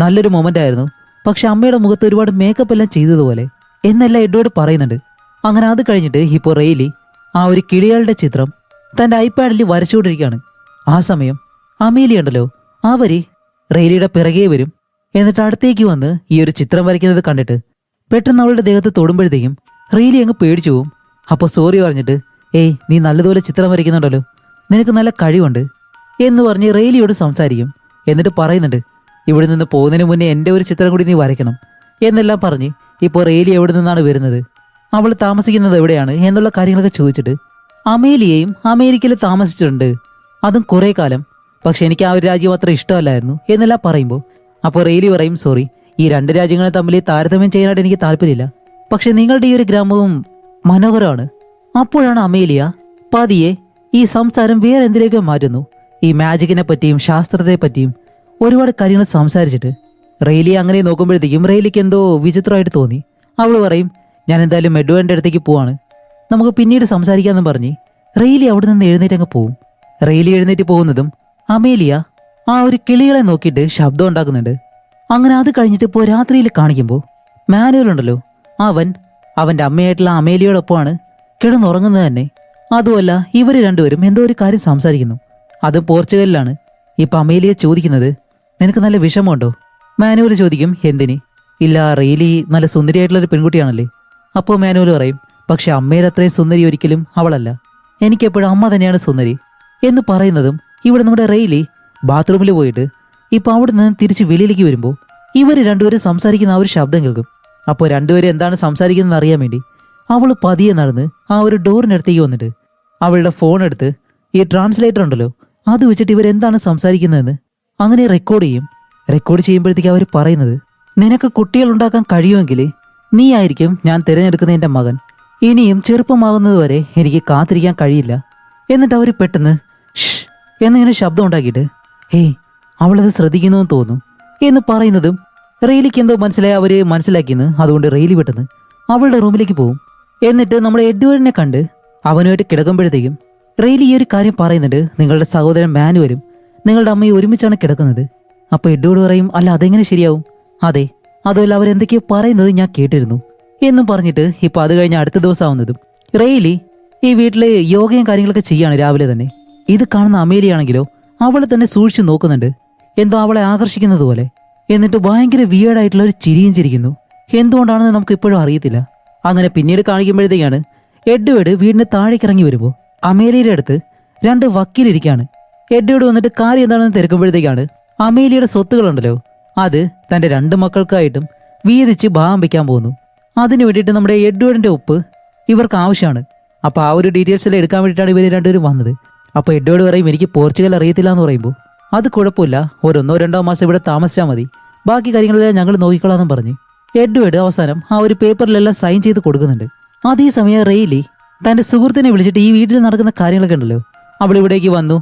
നല്ലൊരു മൊമെന്റ് ആയിരുന്നു, പക്ഷെ അമ്മയുടെ മുഖത്ത് ഒരുപാട് മേക്കപ്പ് എല്ലാം ചെയ്തതുപോലെ എന്നെല്ലാം എഡ്വേർഡ് പറയുന്നുണ്ട്. അങ്ങനെ അത് കഴിഞ്ഞിട്ട് ഇപ്പോൾ റെയിലി ആ ഒരു കിളികളുടെ ചിത്രം തന്റെ ഐപാഡിൽ വരച്ചുകൊണ്ടിരിക്കുകയാണ്. ആ സമയം അമേലിയ ഉണ്ടല്ലോ അവര് റെയിലിയുടെ പിറകെ വരും. എന്നിട്ട് അടുത്തേക്ക് വന്ന് ഈ ഒരു ചിത്രം വരയ്ക്കുന്നത് കണ്ടിട്ട് പെട്ടെന്ന് അവളുടെ ദേഹത്ത് തൊടുമ്പോഴത്തേക്കും റെയിലി അങ്ങ് പേടിച്ചു പോവും. അപ്പോൾ സോറി പറഞ്ഞിട്ട് ഏയ് നീ നല്ലതുപോലെ ചിത്രം വരയ്ക്കുന്നുണ്ടല്ലോ, നിനക്ക് നല്ല കഴിവുണ്ട് എന്ന് പറഞ്ഞ് റെയിലിയോട് സംസാരിക്കും. എന്നിട്ട് പറയുന്നുണ്ട്, ഇവിടെ നിന്ന് പോകുന്നതിന് മുന്നേ എൻ്റെ ഒരു ചിത്രം കൂടി നീ വരയ്ക്കണം എന്നെല്ലാം പറഞ്ഞ് ഇപ്പോൾ റെയിലി എവിടെ നിന്നാണ് വരുന്നത്, അവൾ താമസിക്കുന്നത് എവിടെയാണ് എന്നുള്ള കാര്യങ്ങളൊക്കെ ചോദിച്ചിട്ട് അമേലിയയും അമേരിക്കയിൽ താമസിച്ചിട്ടുണ്ട്, അതും കുറേ കാലം. പക്ഷെ എനിക്ക് ആ ഒരു രാജ്യം അത്ര ഇഷ്ടമല്ലായിരുന്നു എന്നെല്ലാം പറയുമ്പോൾ അപ്പോൾ റെയിലി പറയും, സോറി, ഈ രണ്ട് രാജ്യങ്ങളെ തമ്മിൽ താരതമ്യം ചെയ്യാനായിട്ട് എനിക്ക് താല്പര്യമില്ല. പക്ഷെ നിങ്ങളുടെ ഈ ഒരു ഗ്രാമവും മനോഹരമാണ്. അപ്പോഴാണ് അമേലിയ പതിയെ ഈ സംസാരം വേറെ എന്തിലേക്കോ മാറ്റുന്നു. ഈ മാജിക്കിനെ പറ്റിയും ശാസ്ത്രത്തെ പറ്റിയും ഒരുപാട് കാര്യങ്ങൾ സംസാരിച്ചിട്ട് റെയിലി അങ്ങനെ നോക്കുമ്പോഴത്തേക്കും റെയിലിക്ക് എന്തോ വിചിത്രമായിട്ട് തോന്നി. അവൾ പറയും, ഞാൻ എന്തായാലും മെഡുവിൻ്റെ അടുത്തേക്ക് പോവാണ്, നമുക്ക് പിന്നീട് സംസാരിക്കാമെന്നും പറഞ്ഞ് റെയിലി അവിടെ നിന്ന് എഴുന്നേറ്റ് അങ്ങ് പോവും. റെയിലി എഴുന്നേറ്റ് പോകുന്നതും അമേലിയ ആ ഒരു കിളികളെ നോക്കിയിട്ട് ശബ്ദം ഉണ്ടാക്കുന്നുണ്ട്. അങ്ങനെ അത് കഴിഞ്ഞിട്ട് ഇപ്പോൾ രാത്രിയിൽ കാണിക്കുമ്പോൾ മാനുവൽ ഉണ്ടല്ലോ, അവൻ്റെ അമ്മയായിട്ടുള്ള അമേലിയോടൊപ്പമാണ് കിടന്നുറങ്ങുന്നത് തന്നെ. അതുമല്ല, ഇവർ രണ്ടുപേരും എന്തോ ഒരു കാര്യം സംസാരിക്കുന്നു, അതും പോർച്ചുഗലിലാണ്. ഇപ്പം അമേലിയ ചോദിക്കുന്നത്, നിനക്ക് നല്ല വിഷമമുണ്ടോ? മാനുവൽ ചോദിക്കും, എന്തിന്? ഇല്ല, റെയിലി നല്ല സുന്ദരിയായിട്ടുള്ളൊരു പെൺകുട്ടിയാണല്ലേ. അപ്പോൾ മാനുവൽ പറയും, പക്ഷെ അമ്മയുടെ അത്രയും സുന്ദരി ഒരിക്കലും അവളല്ല, എനിക്കെപ്പോഴും അമ്മ തന്നെയാണ് സുന്ദരി എന്ന് പറയുന്നതും ഇവിടെ നമ്മുടെ റെയിലി ബാത്റൂമിൽ പോയിട്ട് ഇപ്പം അവിടെ നിന്ന് തിരിച്ച് വെളിയിലേക്ക് വരുമ്പോൾ ഇവർ രണ്ടുപേരും സംസാരിക്കുന്ന ആ ഒരു ശബ്ദം കേൾക്കും. അപ്പോൾ രണ്ടുപേരും എന്താണ് സംസാരിക്കുന്നതെന്ന് അറിയാൻ വേണ്ടി അവൾ പതിയെ നടന്ന് ആ ഒരു ഡോറിനടുത്തേക്ക് വന്നിട്ട് അവളുടെ ഫോൺ എടുത്ത് ഈ ട്രാൻസ്ലേറ്റർ ഉണ്ടല്ലോ അത് വെച്ചിട്ട് ഇവരെന്താണ് സംസാരിക്കുന്നതെന്ന് അങ്ങനെ റെക്കോർഡ് ചെയ്യും. റെക്കോർഡ് ചെയ്യുമ്പോഴത്തേക്ക് അവർ പറയുന്നത്, നിനക്ക് കുട്ടികൾ ഉണ്ടാക്കാൻ കഴിയുമെങ്കിൽ നീ ആയിരിക്കും ഞാൻ തിരഞ്ഞെടുക്കുന്ന എൻ്റെ മകൻ, ഇനിയും ചെറുപ്പമാകുന്നതുവരെ എനിക്ക് കാത്തിരിക്കാൻ കഴിയില്ല. എന്നിട്ട് അവർ പെട്ടെന്ന് ഷ് എന്നിങ്ങനെ ശബ്ദം ഉണ്ടാക്കിയിട്ട്, ഹേയ് അവളത് ശ്രദ്ധിക്കുന്നുവെന്ന് തോന്നുന്നു എന്ന് പറയുന്നതും റെയിലിക്ക് എന്തോ മനസ്സിലായി, അവർ മനസ്സിലാക്കിയെന്ന്. അതുകൊണ്ട് റെയിലി പെട്ടെന്ന് അവളുടെ റൂമിലേക്ക് പോകും. എന്നിട്ട് നമ്മുടെ എഡ്വേർഡിനെ കണ്ട് അവനുമായിട്ട് കിടക്കുമ്പോഴത്തേക്കും റെയിലി ഈ ഒരു കാര്യം പറയുന്നുണ്ട്, നിങ്ങളുടെ സഹോദരൻ മാനുവലും നിങ്ങളുടെ അമ്മയും ഒരുമിച്ചാണ് കിടക്കുന്നത്. അപ്പോൾ എഡ്വേർഡ് പറയും, അല്ല അതെങ്ങനെ ശരിയാവും? അതെ, അതുമല്ല അവരെന്തൊക്കെയോ പറയുന്നത് ഞാൻ കേട്ടിരുന്നു എന്നും പറഞ്ഞിട്ട് ഇപ്പം അത് കഴിഞ്ഞ് അടുത്ത ദിവസം ആവുന്നതും റെയിലി ഈ വീട്ടിലെ യോഗയും കാര്യങ്ങളൊക്കെ ചെയ്യാണ് രാവിലെ തന്നെ. ഇത് കാണുന്ന അമേലിയാണെങ്കിലോ അവളെ തന്നെ സൂക്ഷിച്ചു നോക്കുന്നുണ്ട്, എന്തോ അവളെ ആകർഷിക്കുന്നത് പോലെ. എന്നിട്ട് ഭയങ്കര വിയേർഡായിട്ടുള്ള ഒരു ചിരിയും ചിരിക്കുന്നു. എന്തുകൊണ്ടാണെന്ന് നമുക്ക് ഇപ്പോഴും അറിയത്തില്ല. അങ്ങനെ പിന്നീട് കാണിക്കുമ്പോഴത്തേക്കാണ് എഡ്വേർഡ് വീടിന് താഴേക്കിറങ്ങി വരുമ്പോൾ അമേലിയുടെ അടുത്ത് രണ്ട് വക്കീലിരിക്കുകയാണ്. എഡ്വേർഡ് വന്നിട്ട് കാര്യം എന്താണെന്ന് തിരക്കുമ്പോഴത്തേക്കാണ് അമേലിയുടെ സ്വത്തുകളുണ്ടല്ലോ അത് തൻ്റെ രണ്ട് മക്കൾക്കായിട്ടും വീതിച്ച് ഭാഗം വയ്ക്കാൻ പോകുന്നു. അതിനു വേണ്ടിയിട്ട് നമ്മുടെ എഡ്വേർഡിൻ്റെ ഒപ്പ് ഇവർക്ക് ആവശ്യമാണ്. അപ്പോൾ ആ ഒരു ഡീറ്റെയിൽസ് എടുക്കാൻ വേണ്ടിയിട്ടാണ് ഇവർ രണ്ടുപേരും വന്നത്. അപ്പോൾ എഡ്വേർഡ് പറയും, എനിക്ക് പോർച്ചുഗൽ അറിയത്തില്ല എന്ന് പറയുമ്പോൾ അത് കുഴപ്പമില്ല, ഒരു 1-2 മാസം ഇവിടെ താമസിച്ചാൽ മതി, ബാക്കി കാര്യങ്ങളെല്ലാം ഞങ്ങൾ നോക്കിക്കൊള്ളാമെന്നും പറഞ്ഞ് എഡ്വേർഡ് അവസാനം ആ ഒരു പേപ്പറിലെല്ലാം സൈൻ ചെയ്ത് കൊടുക്കുന്നുണ്ട്. അതേസമയം റെയിലി തൻ്റെ സുഹൃത്തിനെ വിളിച്ചിട്ട് ഈ വീട്ടിൽ നടക്കുന്ന കാര്യങ്ങളൊക്കെ ഉണ്ടല്ലോ അവൾ ഇവിടേക്ക് വന്നു.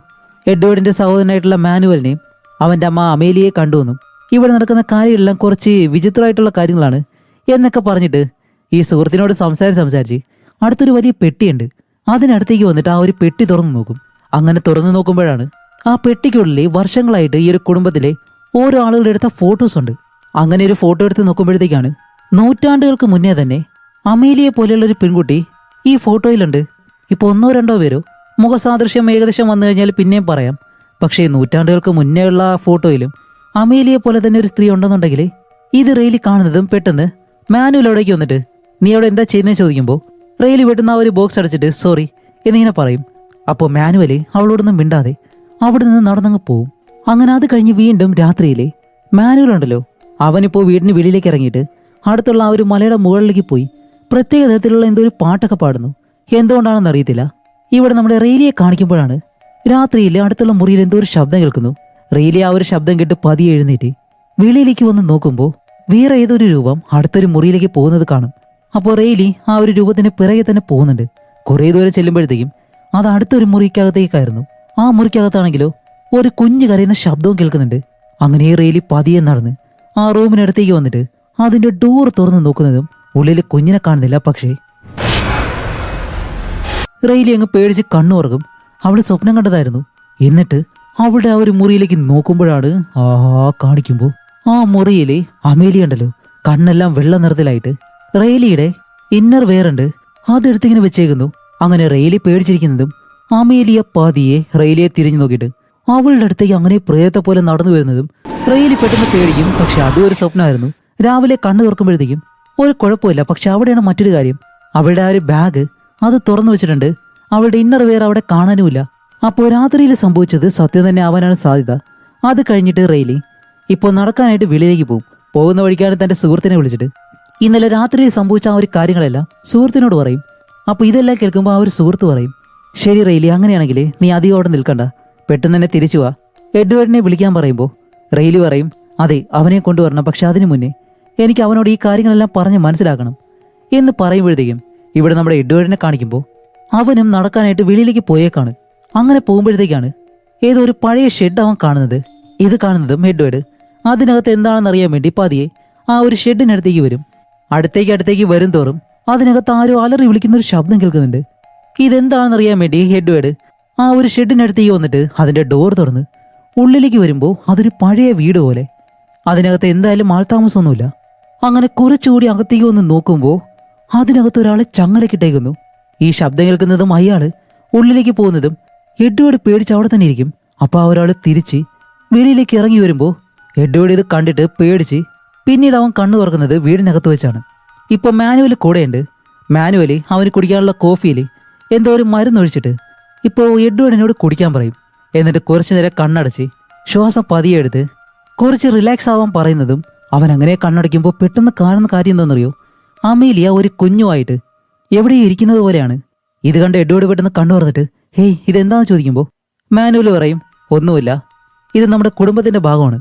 എഡ്വേർഡിൻ്റെ സഹോദരനായിട്ടുള്ള മാനുവലിനെയും അവൻ്റെ അമ്മ അമേലിയെ കണ്ടുവെന്നും ഇവിടെ നടക്കുന്ന കാര്യങ്ങളെല്ലാം കുറച്ച് വിചിത്രമായിട്ടുള്ള കാര്യങ്ങളാണ് എന്നൊക്കെ പറഞ്ഞിട്ട് ഈ സുഹൃത്തിനോട് സംസാരിച്ച് അടുത്തൊരു വലിയ പെട്ടിയുണ്ട്, അതിനടുത്തേക്ക് വന്നിട്ട് ആ ഒരു പെട്ടി തുറന്നു നോക്കും. അങ്ങനെ തുറന്നു നോക്കുമ്പോഴാണ് ആ പെട്ടിക്കുള്ളിൽ വർഷങ്ങളായിട്ട് ഈ ഒരു കുടുംബത്തിലെ ഓരോ ആളുകളുടെ എടുത്ത ഫോട്ടോസ് ഉണ്ട്. അങ്ങനെ ഒരു ഫോട്ടോ എടുത്ത് നോക്കുമ്പോഴത്തേക്കാണ് നൂറ്റാണ്ടുകൾക്ക് മുന്നേ തന്നെ അമേലിയെ പോലെയുള്ള ഒരു പെൺകുട്ടി ഈ ഫോട്ടോയിലുണ്ട്. ഇപ്പോൾ 1-2 പേരോ മുഖസാദൃശ്യം ഏകദേശം വന്നു കഴിഞ്ഞാൽ പിന്നെയും പറയാം. പക്ഷേ നൂറ്റാണ്ടുകൾക്ക് മുന്നേ ഉള്ള ഫോട്ടോയിലും അമേലിയെ പോലെ തന്നെ ഒരു സ്ത്രീ ഉണ്ടെന്നുണ്ടെങ്കിൽ ഇത് റെയിലി കാണുന്നതും പെട്ടെന്ന് മാനുവൽ അവിടേക്ക് വന്നിട്ട് നീ അവിടെ എന്താ ചെയ്യുന്നതെന്ന് ചോദിക്കുമ്പോൾ റെയിലി പെട്ടെന്ന് ആ ഒരു ബോക്സ് അടച്ചിട്ട് സോറി എന്നിങ്ങനെ പറയും. അപ്പോൾ മാനുവല് അവളോടൊന്നും മിണ്ടാതെ അവിടെ നിന്ന് നടന്നങ്ങ് പോവും. അങ്ങനെ അത് കഴിഞ്ഞ് വീണ്ടും രാത്രിയിലെ മാനുവൽ ഉണ്ടല്ലോ അവനിപ്പോൾ വീടിന് വെളിയിലേക്ക് ഇറങ്ങിയിട്ട് അടുത്തുള്ള ആ ഒരു മലയുടെ മുകളിലേക്ക് പോയി പ്രത്യേക തരത്തിലുള്ള എന്തോ ഒരു പാട്ടൊക്കെ പാടുന്നു. എന്തുകൊണ്ടാണെന്ന് അറിയത്തില്ല. ഇവിടെ നമ്മുടെ റെയിലിയെ കാണിക്കുമ്പോഴാണ് രാത്രിയിൽ അടുത്തുള്ള മുറിയിൽ എന്തോ ഒരു ശബ്ദം കേൾക്കുന്നു. റെയിലി ആ ഒരു ശബ്ദം കേട്ട് പതിയെ എഴുന്നേറ്റ് വെളിയിലേക്ക് വന്ന് നോക്കുമ്പോൾ വേറെ ഏതൊരു രൂപം അടുത്തൊരു മുറിയിലേക്ക് പോകുന്നത് കാണും. അപ്പോൾ റെയിലി ആ ഒരു രൂപത്തിന് പിറകെ തന്നെ പോകുന്നുണ്ട്. കുറേ ദൂരം ചെല്ലുമ്പോഴത്തേക്കും അത് അടുത്തൊരു മുറിക്കകത്തേക്കായിരുന്നു. ആ മുറിക്കകത്താണെങ്കിലോ ഒരു കുഞ്ഞ് കരയുന്ന ശബ്ദവും കേൾക്കുന്നുണ്ട്. അങ്ങനെ റെയിലി പതിയെ നടന്ന് ആ റൂമിനടുത്തേക്ക് വന്നിട്ട് അതിന്റെ ഡോർ തുറന്ന് നോക്കുന്നതും ഉള്ളിൽ കുഞ്ഞിനെ കാണുന്നില്ല. പക്ഷേ റെയിലി അങ്ങ് പേടിച്ച് കണ്ണുറങ്ങും. അവൾ സ്വപ്നം കണ്ടതായിരുന്നു. എന്നിട്ട് അവളുടെ ആ ഒരു മുറിയിലേക്ക് നോക്കുമ്പോഴാണ് കാണിക്കുമ്പോൾ ആ മുറിയിലെ അമേലിയ ഉണ്ടല്ലോ കണ്ണെല്ലാം വെള്ള നിറത്തിലായിട്ട് റെയിലിയുടെ ഇന്നർ വെയർ ഉണ്ട് അതെടുത്തിങ്ങനെ വെച്ചേക്കുന്നു. അങ്ങനെ റെയിലി പേടിച്ചിരിക്കുന്നതും അമേലിയ പതിയെ റെയിലിയെ തിരിഞ്ഞു നോക്കിയിട്ട് അവളുടെ അടുത്തേക്ക് അങ്ങനെ പ്രേതത്തെ പോലെ നടന്നു വരുന്നതും റെയിലി പെട്ടെന്ന് പേടിക്കും. പക്ഷെ അതും ഒരു സ്വപ്നമായിരുന്നു. രാവിലെ കണ്ണു തുറക്കുമ്പോഴത്തേക്കും ഒരു കുഴപ്പമില്ല. പക്ഷെ അവിടെയാണ് മറ്റൊരു കാര്യം. അവളുടെ ആ ഒരു ബാഗ് അത് തുറന്നു വെച്ചിട്ടുണ്ട്. അവളുടെ ഇന്നർ വെയർ അവിടെ കാണാനുമില്ല. അപ്പോൾ രാത്രിയിൽ സംഭവിച്ചത് സത്യം തന്നെ ആവാനാണ് സാധ്യത. അത് കഴിഞ്ഞിട്ട് റെയ്ലി ഇപ്പോൾ നടക്കാനായിട്ട് വെളിയിലേക്ക് പോകുന്ന വഴിക്കാണ് തൻ്റെ സുഹൃത്തിനെ വിളിച്ചിട്ട് ഇന്നലെ രാത്രിയിൽ സംഭവിച്ച ആ ഒരു കാര്യങ്ങളെല്ലാം സുഹൃത്തിനോട് പറയും. അപ്പോൾ ഇതെല്ലാം കേൾക്കുമ്പോൾ ആ ഒരു സുഹൃത്ത് പറയും, ശരി റെയ്ലി, അങ്ങനെയാണെങ്കിൽ നീ അധികം അവിടെ നിൽക്കണ്ട, പെട്ടെന്ന് തന്നെ തിരിച്ചു വാ, എഡ്വേർഡിനെ വിളിക്കാൻ പറയുമ്പോൾ റെയ്ലി പറയും, അതെ അവനെ കൊണ്ടുവരണം, പക്ഷെ അതിനു മുന്നേ എനിക്ക് അവനോട് ഈ കാര്യങ്ങളെല്ലാം പറഞ്ഞ് മനസ്സിലാക്കണം എന്ന് പറയുമ്പോഴത്തേക്കും ഇവിടെ നമ്മുടെ എഡ്വേർഡിനെ കാണിക്കുമ്പോൾ അവനും നടക്കാനായിട്ട് വെളിയിലേക്ക് പോയേക്കാണ്. അങ്ങനെ പോകുമ്പോഴത്തേക്കാണ് ഏതോ ഒരു പഴയ ഷെഡ് അവൻ കാണുന്നത്. ഇത് കാണുന്നതും എഡ്വേർഡ് അതിനകത്ത് എന്താണെന്ന് അറിയാൻ വേണ്ടി പതിയെ ആ ഒരു ഷെഡിനടുത്തേക്ക് വരും. അടുത്തേക്ക് വരും തോറും അതിനകത്ത് ആരോ അലറി വിളിക്കുന്ന ഒരു ശബ്ദം കേൾക്കുന്നുണ്ട്. ഇതെന്താണെന്ന് അറിയാൻ വേണ്ടി എഡ്വേർഡ് ആ ഒരു ഷെഡിനടുത്തേക്ക് വന്നിട്ട് അതിന്റെ ഡോർ തുറന്ന് ഉള്ളിലേക്ക് വരുമ്പോൾ അതൊരു പഴയ വീട് പോലെ. അതിനകത്ത് എന്തായാലും ആൾതാമസമൊന്നുമില്ല. അങ്ങനെ കുറച്ചുകൂടി അകത്തേക്ക് വന്ന് നോക്കുമ്പോൾ അതിനകത്ത് ഒരാളെ ചങ്ങലക്കിട്ടേക്കുന്നു. ഈ ശബ്ദം കേൾക്കുന്നതും അയാള് ഉള്ളിലേക്ക് പോകുന്നതും എഡ്വേർഡ് പേടിച്ച് അവിടെ തന്നെ ഇരിക്കും. അപ്പോൾ ആ ഒരാൾ തിരിച്ച് വെളിയിലേക്ക് ഇറങ്ങി വരുമ്പോൾ എഡ്വേർഡ് ഇത് കണ്ടിട്ട് പേടിച്ച് പിന്നീട് അവൻ കണ്ണു തുറക്കുന്നത് വീടിനകത്ത് വെച്ചാണ്. ഇപ്പോൾ മാനുവൽ കൂടെയുണ്ട്. മാനുവലി അവന് കുടിക്കാനുള്ള കോഫിയിൽ എന്തോ ഒരു മരുന്നൊഴിച്ചിട്ട് ഇപ്പോൾ എഡ്വേർഡിനോട് കുടിക്കാൻ പറയും. എന്നിട്ട് കുറച്ചു നേരം കണ്ണടച്ച് ശ്വാസം പതിയെ എടുത്ത് കുറച്ച് റിലാക്സ് ആവാൻ പറയുന്നതും അവൻ അങ്ങനെ കണ്ണടയ്ക്കുമ്പോൾ പെട്ടെന്ന് കാണുന്ന കാര്യം എന്താണെന്നറിയോ? അമേലിയ ഒരു കുഞ്ഞുമായിട്ട് എവിടെയോ ഇരിക്കുന്നത് പോലെയാണ്. ഇത് കണ്ട് എഡ്വേർഡ് പെട്ടെന്ന് കണ്ണു തുറന്നിട്ട് ഹേയ് ഇതെന്താണെന്ന് ചോദിക്കുമ്പോൾ മാനുവൽ പറയും, ഒന്നുമില്ല, ഇത് നമ്മുടെ കുടുംബത്തിന്റെ ഭാഗമാണ്,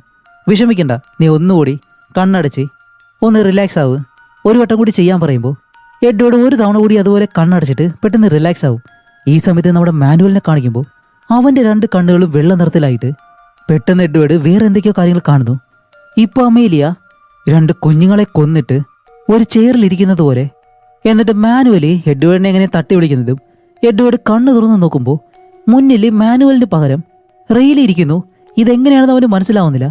വിഷമിക്കണ്ട, നീ ഒന്നുകൂടി കണ്ണടച്ച് ഒന്ന് റിലാക്സ് ആവ്, ഒരു വട്ടം കൂടി ചെയ്യാൻ പറയുമ്പോൾ എഡ്വേർഡ് ഒരു തവണ കൂടി അതുപോലെ കണ്ണടച്ചിട്ട് പെട്ടെന്ന് റിലാക്സ് ആവും. ഈ സമയത്ത് നമ്മുടെ മാനുവലിനെ കാണിക്കുമ്പോൾ അവന്റെ 2 കണ്ണുകളും വെള്ള നിറത്തിലായിട്ട് പെട്ടെന്ന് എഡ്വേർഡ് വേറെ എന്തൊക്കെയോ കാര്യങ്ങൾ കാണുന്നു. ഇപ്പൊ അമേലിയ 2 കുഞ്ഞുങ്ങളെ കൊന്നിട്ട് ഒരു ചെയറിലിരിക്കുന്നത് പോലെ. എന്നിട്ട് മാനുവലി എഡ്വേർഡിനെ എങ്ങനെ തട്ടി വിളിക്കുന്നതും എഡ്വേർഡ് കണ്ണു തുറന്ന് നോക്കുമ്പോൾ മുന്നിൽ മാനുവലിന് പകരം റെയ്ലി ഇരിക്കുന്നു. ഇതെങ്ങനെയാണെന്ന് അവന് മനസ്സിലാവുന്നില്ല.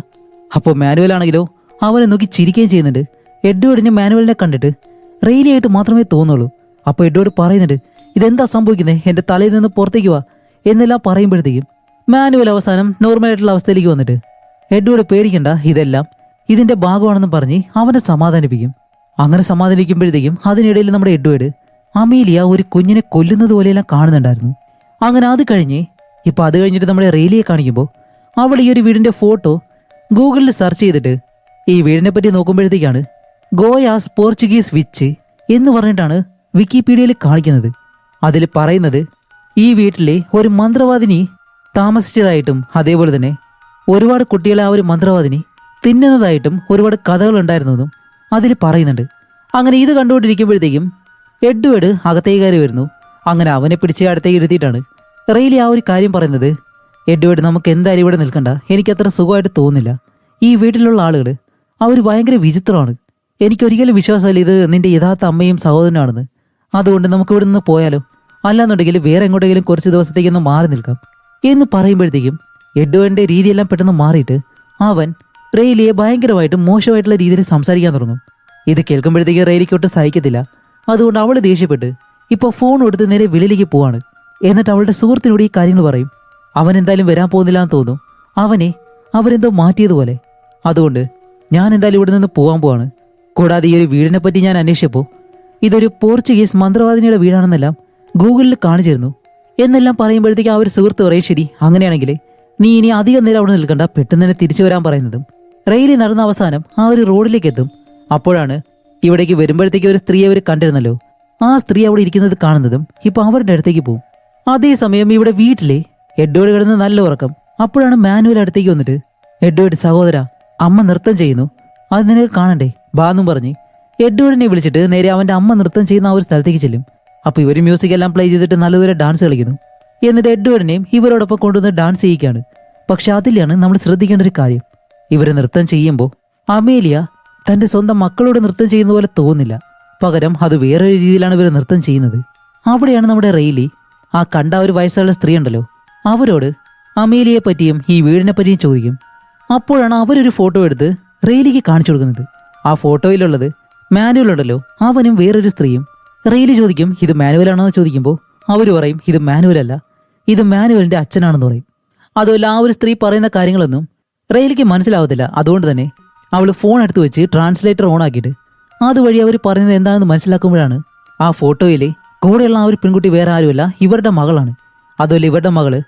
അപ്പോൾ മാനുവലാണെങ്കിലോ അവനെ നോക്കി ചിരിക്കുകയും ചെയ്യുന്നുണ്ട്. എഡ്വേർഡിന് മാനുവലിനെ കണ്ടിട്ട് റെയ്ലിയായിട്ട് മാത്രമേ തോന്നുള്ളൂ. അപ്പോൾ എഡ്വേർഡ് പറയുന്നുണ്ട്, ഇതെന്താ സംഭവിക്കുന്നത്, എൻ്റെ തലയിൽ നിന്ന് പുറത്തേക്ക് വാ എന്നെല്ലാം പറയുമ്പോഴത്തേക്കും മാനുവൽ അവസാനം നോർമലായിട്ടുള്ള അവസ്ഥയിലേക്ക് വന്നിട്ട് എഡ്വേർഡ് പേടിക്കണ്ട, ഇതെല്ലാം ഇതിന്റെ ഭാഗമാണെന്നും പറഞ്ഞ് അവനെ സമാധാനിപ്പിക്കും. അങ്ങനെ സമാധാനിക്കുമ്പോഴത്തേക്കും അതിനിടയിൽ നമ്മുടെ എഡ്വേർഡ് അമീലിയ ഒരു കുഞ്ഞിനെ കൊല്ലുന്നത് പോലെയെല്ലാം കാണുന്നുണ്ടായിരുന്നു. അങ്ങനെ അത് കഴിഞ്ഞിട്ട് നമ്മുടെ റെയ്ലിയെ കാണിക്കുമ്പോൾ അവൾ ഈ ഒരു വീടിന്റെ ഫോട്ടോ ഗൂഗിളിൽ സെർച്ച് ചെയ്തിട്ട് ഈ വീടിനെ പറ്റി നോക്കുമ്പോഴത്തേക്കാണ് ഗോയാസ് പോർച്ചുഗീസ് വിച്ച് എന്ന് പറഞ്ഞിട്ടാണ് വിക്കിപീഡിയയിൽ കാണിക്കുന്നത്. അതിൽ പറയുന്നത് ഈ വീട്ടിലെ ഒരു മന്ത്രവാദിനി താമസിച്ചതായിട്ടും അതേപോലെ തന്നെ ഒരുപാട് കുട്ടികളെ ആ ഒരു മന്ത്രവാദിനി തിന്നുന്നതായിട്ടും ഒരുപാട് കഥകൾ ഉണ്ടായിരുന്നതും അതിൽ പറയുന്നുണ്ട്. അങ്ങനെ ഇത് കണ്ടുകൊണ്ടിരിക്കുമ്പോഴത്തേക്കും എഡ്വേർഡ് അകത്തേക്ക് കയറി വരുന്നു. അങ്ങനെ അവനെ പിടിച്ച് അടുത്തേക്ക് ഇരുത്തിയിട്ടാണ് റെയ്ലി ആ ഒരു കാര്യം പറയുന്നത്. എഡ്വേർഡ്, നമുക്ക് എന്തായാലും ഇവിടെ നിൽക്കണ്ട, എനിക്കത്ര സുഖമായിട്ട് തോന്നുന്നില്ല. ഈ വീട്ടിലുള്ള ആളുകൾ അവർ ഭയങ്കര വിചിത്രമാണ്. എനിക്കൊരിക്കലും വിശ്വാസമില്ല ഇത് നിന്റെ യഥാർത്ഥ അമ്മയും സഹോദരനാണെന്ന്. അതുകൊണ്ട് നമുക്ക് ഇവിടെ നിന്ന് പോയാലോ, അല്ലാന്നുണ്ടെങ്കിൽ വേറെ എങ്ങോട്ടെങ്കിലും കുറച്ച് ദിവസത്തേക്കൊന്ന് മാറി നിൽക്കാം എന്ന് പറയുമ്പോഴത്തേക്കും എഡ്വേർഡിന്റെ രീതിയെല്ലാം പെട്ടെന്ന് മാറിയിട്ട് അവൻ റെയ്ലിയെ ഭയങ്കരമായിട്ട് മോശമായിട്ടുള്ള രീതിയിൽ സംസാരിക്കാൻ തുടങ്ങും. ഇത് കേൾക്കുമ്പോഴത്തേക്ക് റെയ്ലിക്ക് ഒട്ടും സഹിക്കത്തില്ല. അതുകൊണ്ട് അവൾ ദേഷ്യപ്പെട്ട് ഇപ്പോൾ ഫോൺ എടുത്ത് നേരെ വെളിയിലേക്ക് പോവാണ്. എന്നിട്ട് അവളുടെ സുഹൃത്തിനോട് ഈ കാര്യങ്ങൾ പറയും. അവൻ എന്തായാലും വരാൻ പോകുന്നില്ല എന്ന് തോന്നും. അവനെ അവരെന്തോ മാറ്റിയതുപോലെ. അതുകൊണ്ട് ഞാൻ എന്തായാലും ഇവിടെ നിന്ന് പോകാൻ പോവാണ്. കൂടാതെ ഈ ഒരു വീടിനെ പറ്റി ഞാൻ അന്വേഷിച്ചപ്പോൾ ഇതൊരു പോർച്ചുഗീസ് മന്ത്രവാദിനിയുടെ വീടാണെന്നെല്ലാം ഗൂഗിളിൽ കാണിച്ചിരുന്നു എന്നെല്ലാം പറയുമ്പോഴത്തേക്ക് ആ ഒരു സുഹൃത്ത് പറയും, ശരി അങ്ങനെയാണെങ്കിൽ നീ ഇനി അധികം നേരം അവിടെ നിൽക്കണ്ട, പെട്ടെന്ന് തന്നെ തിരിച്ചു വരാൻ പറയുന്നതും റെയിലിൽ നടന്ന അവസാനം ആ ഒരു റോഡിലേക്ക് എത്തും. അപ്പോഴാണ് ഇവിടേക്ക് വരുമ്പോഴത്തേക്ക് ഒരു സ്ത്രീയെ അവർ കണ്ടിരുന്നല്ലോ. ആ സ്ത്രീ അവിടെ ഇരിക്കുന്നത് കാണുന്നതും ഇപ്പൊ അവരുടെ അടുത്തേക്ക് പോകും. അതേസമയം ഇവിടെ വീട്ടിലെ എഡ്വേർഡ് കിടന്ന് നല്ല ഉറക്കം. അപ്പോഴാണ് മാനുവൽ അടുത്തേക്ക് വന്നിട്ട്, എഡ്വേർഡ് സഹോദര, അമ്മ നൃത്തം ചെയ്യുന്നു, അത് നിനക്ക് കാണണ്ടേ, ബാന്നും പറഞ്ഞ് എഡ്വേർഡിനെ വിളിച്ചിട്ട് നേരെ അവന്റെ അമ്മ നൃത്തം ചെയ്യുന്ന ആ ഒരു സ്ഥലത്തേക്ക് ചെല്ലും. അപ്പൊ ഇവർ മ്യൂസിക് എല്ലാം പ്ലേ ചെയ്തിട്ട് നല്ലതുപോലെ ഡാൻസ് കളിക്കുന്നു. എന്നിട്ട് എഡ്വേർഡിനെയും ഇവരോടൊപ്പം കൊണ്ടുവന്ന് ഡാൻസ് ചെയ്യിക്കാണ്. പക്ഷെ അതിലാണ് നമ്മൾ ശ്രദ്ധിക്കേണ്ട ഒരു കാര്യം, ഇവര് നൃത്തം ചെയ്യുമ്പോൾ അമേലിയ തന്റെ സ്വന്തം മക്കളോട് നൃത്തം ചെയ്യുന്ന പോലെ തോന്നില്ല. പകരം അത് വേറൊരു രീതിയിലാണ് ഇവർ നൃത്തം ചെയ്യുന്നത്. അവിടെയാണ് നമ്മുടെ റെയ്ലി ആ കണ്ട ഒരു വയസ്സുള്ള സ്ത്രീ ഉണ്ടല്ലോ അവരോട് അമേലിയെ പറ്റിയും ഈ വീടിനെ പറ്റിയും ചോദിക്കും. അപ്പോഴാണ് അവരൊരു ഫോട്ടോ എടുത്ത് റെയ്ലിക്ക് കാണിച്ചു കൊടുക്കുന്നത്. ആ ഫോട്ടോയിലുള്ളത് മാനുവൽ ഉണ്ടല്ലോ, അവനും വേറൊരു സ്ത്രീയും. റെയ്ലി ചോദിക്കും, ഇത് മാനുവലാണോ എന്ന് ചോദിക്കുമ്പോൾ അവർ പറയും, ഇത് മാനുവൽ അല്ല, ഇത് മാനുവലിന്റെ അച്ഛനാണെന്ന് പറയും. അതുമല്ല ആ ഒരു സ്ത്രീ പറയുന്ന കാര്യങ്ങളൊന്നും റെയ്ലിക്ക് മനസ്സിലാവത്തില്ല. അതുകൊണ്ട് തന്നെ അവൾ ഫോൺ എടുത്ത് വെച്ച് ട്രാൻസ്ലേറ്റർ ഓൺ ആക്കിയിട്ട് അതുവഴി അവർ പറയുന്നത് എന്താണെന്ന് മനസ്സിലാക്കുമ്പോഴാണ് ആ ഫോട്ടോയിലെ കൂടെയുള്ള ആ ഒരു പെൺകുട്ടി വേറെ ആരുമല്ല, ഇവരുടെ മകളാണ്. അതുമല്ല ഇവരുടെ മകള്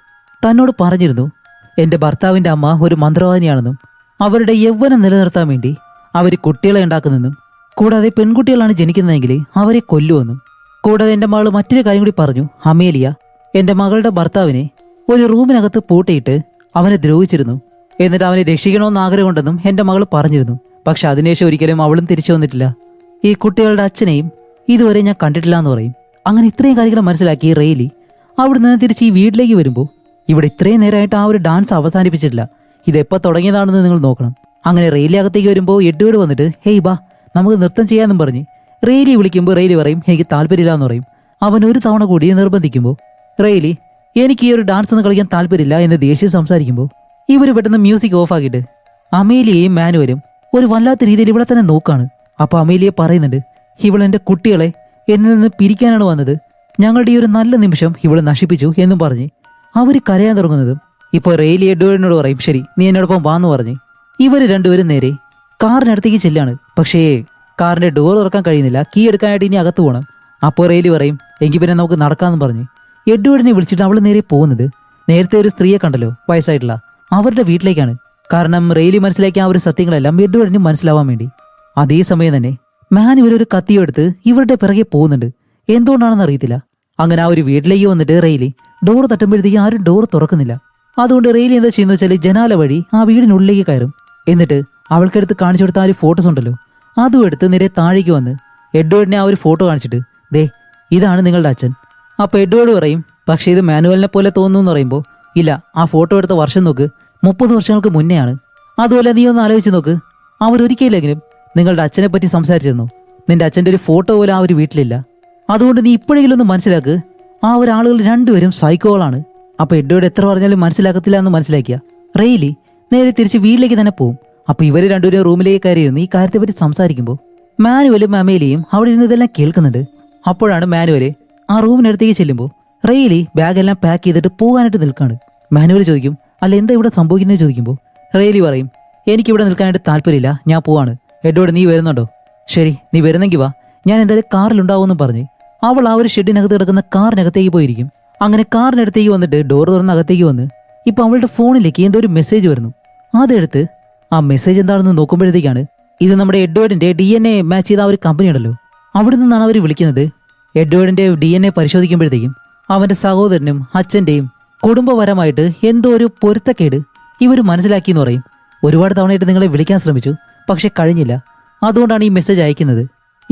തന്നോട് പറഞ്ഞിരുന്നു എൻ്റെ ഭർത്താവിൻ്റെ അമ്മ ഒരു മന്ത്രവാദിനിയാണെന്നും അവരുടെ യൗവനം നിലനിർത്താൻ വേണ്ടി അവർ കുട്ടികളെ ഉണ്ടാക്കുന്നെന്നും കൂടാതെ പെൺകുട്ടികളാണ് ജനിക്കുന്നതെങ്കിൽ അവരെ കൊല്ലുമെന്നും. കൂടാതെ എൻ്റെ മകൾ മറ്റൊരു കാര്യം കൂടി പറഞ്ഞു. അമേലിയ എൻ്റെ മകളുടെ ഭർത്താവിനെ ഒരു റൂമിനകത്ത് പൂട്ടിയിട്ട് അവനെ ദ്രോഹിച്ചിരുന്നു. എന്നിട്ട് അവനെ രക്ഷിക്കണമെന്ന് ആഗ്രഹമുണ്ടെന്നും എൻ്റെ മകൾ പറഞ്ഞിരുന്നു. പക്ഷെ അതിനുശേഷം ഒരിക്കലും അവളും തിരിച്ചു വന്നിട്ടില്ല. ഈ കുട്ടികളുടെ അച്ഛനെയും ഇതുവരെ ഞാൻ കണ്ടിട്ടില്ല എന്ന് പറയും. അങ്ങനെ ഇത്രയും കാര്യങ്ങൾ മനസ്സിലാക്കി റെയ്ലി അവിടെ നിന്ന് തിരിച്ച് ഈ വീട്ടിലേക്ക് വരുമ്പോൾ ഇവിടെ ഇത്രയും നേരമായിട്ട് ആ ഒരു ഡാൻസ് അവസാനിപ്പിച്ചിട്ടില്ല. ഇതെപ്പോൾ തുടങ്ങിയതാണെന്ന് നിങ്ങൾ നോക്കണം. അങ്ങനെ റെയ്ലി അകത്തേക്ക് വരുമ്പോൾ എഡ്വേർഡ് വന്നിട്ട് ഹേയ് ബാ നമുക്ക് നൃത്തം ചെയ്യാമെന്നും പറഞ്ഞ് റെയ്ലി വിളിക്കുമ്പോൾ റെയ്ലി പറയും എനിക്ക് താല്പര്യമില്ല എന്ന് പറയും. അവൻ ഒരു തവണ കൂടി നിർബന്ധിക്കുമ്പോൾ റെയ്ലി എനിക്ക് ഈ ഒരു ഡാൻസ് ഒന്നും കളിക്കാൻ താല്പര്യമില്ല എന്ന് ദേഷ്യം സംസാരിക്കുമ്പോൾ ഇവർ പെട്ടെന്ന് മ്യൂസിക് ഓഫാക്കിയിട്ട് അമേലിയയും മാനുവലും ഒരു വല്ലാത്ത രീതിയിൽ ഇവിടെ തന്നെ നോക്കാണ്. അപ്പോൾ അമേലിയ പറയുന്നുണ്ട് ഇവളെൻ്റെ കുട്ടികളെ എന്നിൽ നിന്ന് പിരിക്കാനാണ് വന്നത്, ഞങ്ങളുടെ ഈ ഒരു നല്ല നിമിഷം ഇവളെ നശിപ്പിച്ചു എന്നും പറഞ്ഞ് അവർ കരയാൻ തുടങ്ങുന്നതും ഇപ്പോൾ റെയ്ലി എഡ്വേർഡിനോട് പറയും ശരി നീ എന്നോടൊപ്പം വാന്ന് പറഞ്ഞ് ഇവർ രണ്ടുപേരും നേരെ കാറിനടുത്തേക്ക് ചെല്ലാണ്. പക്ഷേ കാറിൻ്റെ ഡോർ തുറക്കാൻ കഴിയുന്നില്ല. കീ എടുക്കാനായിട്ട് ഇനി അകത്ത് പോകണം. അപ്പോൾ റെയ്ലി പറയും എങ്കിൽ പിന്നെ നമുക്ക് നടക്കാമെന്ന് പറഞ്ഞ് എഡ്വേർഡിനെ വിളിച്ചിട്ട് അവൾ നേരെ പോകുന്നത് നേരത്തെ ഒരു സ്ത്രീയെ കണ്ടല്ലോ വയസ്സായിട്ടുള്ള അവരുടെ വീട്ടിലേക്കാണ്. കാരണം റെയ്ലി മനസ്സിലാക്കിയ ആ ഒരു സത്യങ്ങളെല്ലാം എഡ്വേർഡിന് മനസ്സിലാവാൻ വേണ്ടി. അതേസമയം തന്നെ മാനുവൽ ഒരു കത്തിയെടുത്ത് ഇവരുടെ പിറകെ പോകുന്നുണ്ട്. എന്തുകൊണ്ടാണെന്ന് അറിയത്തില്ല. അങ്ങനെ ആ ഒരു വീട്ടിലേക്ക് വന്നിട്ട് റെയ്ലി ഡോർ തട്ടുമ്പോഴത്തേക്ക് ആരും ഡോർ തുറക്കുന്നില്ല. അതുകൊണ്ട് റെയ്ലി എന്താ ചെയ്യുന്നത് വെച്ചാൽ ജനാല വഴി ആ വീടിനുള്ളിലേക്ക് കയറും. എന്നിട്ട് അവൾക്കെടുത്ത് കാണിച്ചു കൊടുത്ത ആ ഒരു ഫോട്ടോസ് ഉണ്ടല്ലോ അതും എടുത്ത് നേരെ താഴേക്ക് വന്ന് എഡ്വേർഡിനെ ആ ഒരു ഫോട്ടോ കാണിച്ചിട്ട് ദേ ഇതാണ് നിങ്ങളുടെ അച്ഛൻ. അപ്പോൾ എഡ്വേർഡ് പറയും പക്ഷേ ഇത് മാനുവലിനെ പോലെ തോന്നുന്നു എന്ന് പറയുമ്പോൾ ഇല്ല ആ ഫോട്ടോ എടുത്ത വർഷം നോക്ക് 30 വർഷങ്ങൾക്ക് മുന്നെയാണ്. അതുപോലെ നീ ഒന്ന് ആലോചിച്ച് നോക്ക് അവരൊരിക്കലെങ്കിലും നിങ്ങളുടെ അച്ഛനെ പറ്റി സംസാരിച്ചിരുന്നു. നിന്റെ അച്ഛൻ്റെ ഒരു ഫോട്ടോ പോലും ആ ഒരു വീട്ടിലില്ല. അതുകൊണ്ട് നീ ഇപ്പോഴെങ്കിലും ഒന്ന് മനസ്സിലാക്ക് ആ ഒരാളുകൾ രണ്ടുപേരും സൈക്കോകളാണ്. അപ്പോൾ എഡ്വേർഡ് എത്ര പറഞ്ഞാലും മനസ്സിലാക്കത്തില്ല എന്ന് മനസ്സിലാക്കിയ റെയ്ലി നേരെ തിരിച്ച് വീട്ടിലേക്ക് തന്നെ പോകും. അപ്പോൾ ഇവർ രണ്ടുപേരും റൂമിലേക്ക് കയറിയിരുന്ന് ഈ കാര്യത്തെപ്പറ്റി സംസാരിക്കുമ്പോൾ മാനുവലും അമേലിയയും അവിടെ ഇരുന്ന് ഇതെല്ലാം കേൾക്കുന്നുണ്ട്. അപ്പോഴാണ് മാനുവല് ആ റൂമിനടുത്തേക്ക് ചെല്ലുമ്പോൾ റെയ്ലി ബാഗെല്ലാം പാക്ക് ചെയ്തിട്ട് പോകാനായിട്ട് നിൽക്കാണ്. മാനുവൽ ചോദിക്കും അല്ല എന്താ ഇവിടെ സംഭവിക്കുന്നത് ചോദിക്കുമ്പോൾ റെയ്ലി പറയും എനിക്കിവിടെ നിൽക്കാനായിട്ട് താല്പര്യമില്ല, ഞാൻ പോവാണ്. എഡ്വേർഡ് നീ വരുന്നുണ്ടോ? ശരി നീ വരുന്നെങ്കിൽ വാ, ഞാൻ എന്തായാലും കാറിലുണ്ടാവുമെന്നും പറഞ്ഞ് അവൾ ആ ഒരു ഷെഡിനകത്ത് കിടക്കുന്ന കാറിനകത്തേക്ക് പോയിരിക്കും. അങ്ങനെ കാറിനടുത്തേക്ക് വന്നിട്ട് ഡോർ തുറന്ന് അകത്തേക്ക് വന്ന് ഇപ്പൊ അവളുടെ ഫോണിലേക്ക് എന്തോ ഒരു മെസ്സേജ് വരുന്നു. അതെടുത്ത് ആ മെസ്സേജ് എന്താണെന്ന് നോക്കുമ്പോഴത്തേക്കാണ് ഇത് നമ്മുടെ എഡ്വേർഡിന്റെ DNA മാച്ച് ചെയ്ത ആ ഒരു കമ്പനി ഉണ്ടല്ലോ അവിടെ നിന്നാണ് അവർ വിളിക്കുന്നത്. എഡ്വേർഡിന്റെ DNA പരിശോധിക്കുമ്പോഴത്തേക്കും അവന്റെ സഹോദരനും അച്ഛന്റെയും കുടുംബപരമായിട്ട് എന്തോ ഒരു പൊരുത്തക്കേട് ഇവർ മനസ്സിലാക്കി എന്ന് പറയും. ഒരുപാട് തവണയായിട്ട് നിങ്ങളെ വിളിക്കാൻ ശ്രമിച്ചു പക്ഷെ കഴിഞ്ഞില്ല, അതുകൊണ്ടാണ് ഈ മെസ്സേജ് അയക്കുന്നത്.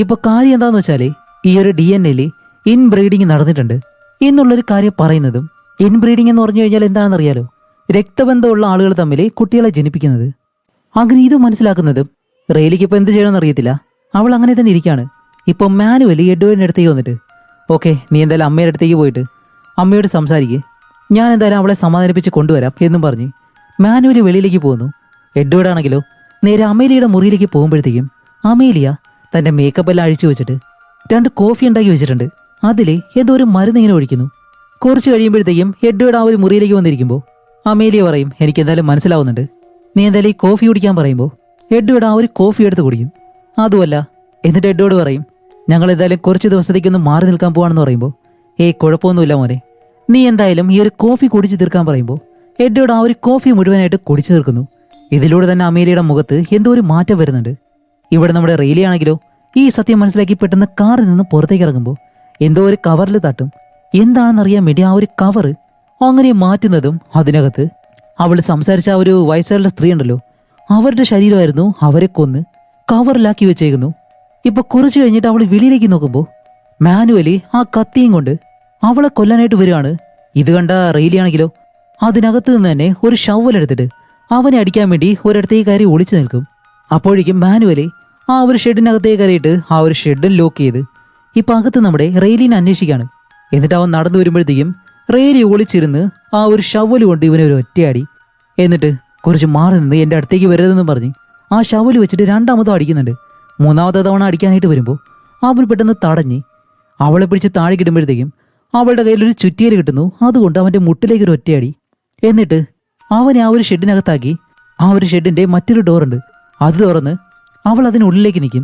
ഇപ്പൊ കാര്യം എന്താന്ന് വെച്ചാല് ഈ ഒരു DNA ഇൻബ്രീഡിങ് നടന്നിട്ടുണ്ട് എന്നുള്ളൊരു കാര്യം പറയുന്നതും ഇൻബ്രീഡിങ് എന്ന് പറഞ്ഞു കഴിഞ്ഞാൽ എന്താണെന്ന് അറിയാലോ, രക്തബന്ധമുള്ള ആളുകൾ തമ്മിൽ കുട്ടികളെ ജനിപ്പിക്കുന്നത്. അങ്ങനെ ഇത് മനസ്സിലാക്കുന്നതും റെയ്ലിക്ക് ഇപ്പൊ എന്ത് ചെയ്യണമെന്ന് അറിയത്തില്ല. അവൾ അങ്ങനെ തന്നെ ഇരിക്കുകയാണ്. ഇപ്പൊ മാനുവലി എഡ്വേർഡിന്റെ അടുത്തേക്ക് വന്നിട്ട് ഓക്കെ നീ എന്തായാലും അമ്മയുടെ അടുത്തേക്ക് പോയിട്ട് അമ്മയോട് സംസാരിക്കേ, ഞാൻ എന്തായാലും അവളെ സമാധാനിപ്പിച്ച് കൊണ്ടുവരാം എന്നും പറഞ്ഞ് മാനുവലി വെളിയിലേക്ക് പോകുന്നു. എഡ്വേർഡ് ആണെങ്കിലോ നേരെ അമേലിയയുടെ മുറിയിലേക്ക് പോകുമ്പോഴത്തേക്കും അമേലിയ തന്റെ മേക്കപ്പ് എല്ലാം അഴിച്ചു വെച്ചിട്ട് 2 കോഫി ഉണ്ടാക്കി വെച്ചിട്ടുണ്ട്. അതിൽ എന്തോ ഒരു മരുന്ന് ഇങ്ങനെ ഒഴിക്കുന്നു. കുറച്ച് കഴിയുമ്പോഴത്തേക്കും എഡ്വേർഡ് ആ ഒരു മുറിയിലേക്ക് വന്നിരിക്കുമ്പോൾ അമേലിയ പറയും എനിക്ക് എന്തായാലും മനസ്സിലാവുന്നുണ്ട്, നീ എന്തായാലും ഈ കോഫി കുടിക്കാൻ പറയുമ്പോൾ എഡ്വേർഡ് ആ ഒരു കോഫി എടുത്ത് കുടിക്കും. അതുമല്ല എന്നിട്ട് എഡ്വേർഡ് പറയും ഞങ്ങൾ എന്തായാലും കുറച്ച് ദിവസത്തേക്കൊന്ന് മാറി നിൽക്കാൻ പോവാണെന്ന് പറയുമ്പോൾ കുഴപ്പമൊന്നുമില്ല മോനെ, നീ എന്തായാലും ഈ ഒരു കോഫി കുടിച്ചു തീർക്കാൻ പറയുമ്പോൾ എഡ്വേർഡ് ആ ഒരു കോഫി മുഴുവനായിട്ട് കുടിച്ചു തീർക്കുന്നു. ഇതിലൂടെ തന്നെ അമേലിയയുടെ മുഖത്ത് എന്തോ ഒരു മാറ്റം വരുന്നുണ്ട്. ഇവിടെ നമ്മുടെ റെയ്ലി ആണെങ്കിലോ ഈ സത്യം മനസ്സിലാക്കി പെട്ടെന്ന് കാറിൽ നിന്ന് പുറത്തേക്ക് ഇറങ്ങുമ്പോൾ എന്തോ ഒരു കവറിൽ തട്ടും. എന്താണെന്നറിയാൻ വേണ്ടി ആ ഒരു കവറ് അങ്ങനെ മാറ്റുന്നതും അതിനകത്ത് അവൾ സംസാരിച്ച ആ ഒരു വയസ്സുള്ള സ്ത്രീ ഉണ്ടല്ലോ അവരുടെ ശരീരമായിരുന്നു അവരെ കൊന്ന് കവറിലാക്കി വെച്ചേക്കുന്നു. ഇപ്പൊ കുറച്ച് കഴിഞ്ഞിട്ട് അവൾ വെളിയിലേക്ക് നോക്കുമ്പോൾ മാനുവലി ആ കത്തിയും കൊണ്ട് അവളെ കൊല്ലാനായിട്ട് വരികയാണ്. ഇത് കണ്ട റെയ്ലി ആണെങ്കിലോ അതിനകത്ത് നിന്ന് തന്നെ ഒരു ഷവലെടുത്തിട്ട് അവനെ അടിക്കാൻ വേണ്ടി ഒരിടത്തേക്ക് കയറി ഒളിച്ചു നിൽക്കും. അപ്പോഴേക്കും മാനുവലി ആ ഒരു ഷെഡിനകത്തേക്ക് കയറിയിട്ട് ആ ഒരു ഷെഡിൽ ലോക്ക് ചെയ്ത് ഇപ്പൊ അകത്ത് നമ്മുടെ റെയ്ലിനെ അന്വേഷിക്കുകയാണ്. എന്നിട്ട് അവൻ നടന്നു വരുമ്പോഴത്തേക്കും റെയ്ലി ഒളിച്ചിരുന്ന് ആ ഒരു ഷവല് കൊണ്ട് ഇവനെ ഒരു ഒറ്റയടി, എന്നിട്ട് കുറച്ച് മാറി നിന്ന് എൻ്റെ അടുത്തേക്ക് വരരുതെന്ന് പറഞ്ഞ് ആ ഷവല് വെച്ചിട്ട് 2ാമതും അടിക്കുന്നുണ്ട്. 3ാമത്തെ തവണ അടിക്കാനായിട്ട് വരുമ്പോൾ അവൻ പെട്ടെന്ന് തടഞ്ഞ് അവളെ പിടിച്ച് താഴെ കിടുമ്പോഴത്തേക്കും അവളുടെ കയ്യിലൊരു ചുറ്റിയേര് കിട്ടുന്നു. അതുകൊണ്ട് അവൻ്റെ മുട്ടിലേക്ക് ഒരു ഒറ്റയടി. എന്നിട്ട് അവനെ ആ ഒരു ഷെഡിനകത്താക്കി ആ ഒരു ഷെഡിൻ്റെ മറ്റൊരു ഡോറുണ്ട് അത് തുറന്ന് അവൾ അതിനുള്ളിലേക്ക് നിൽക്കും.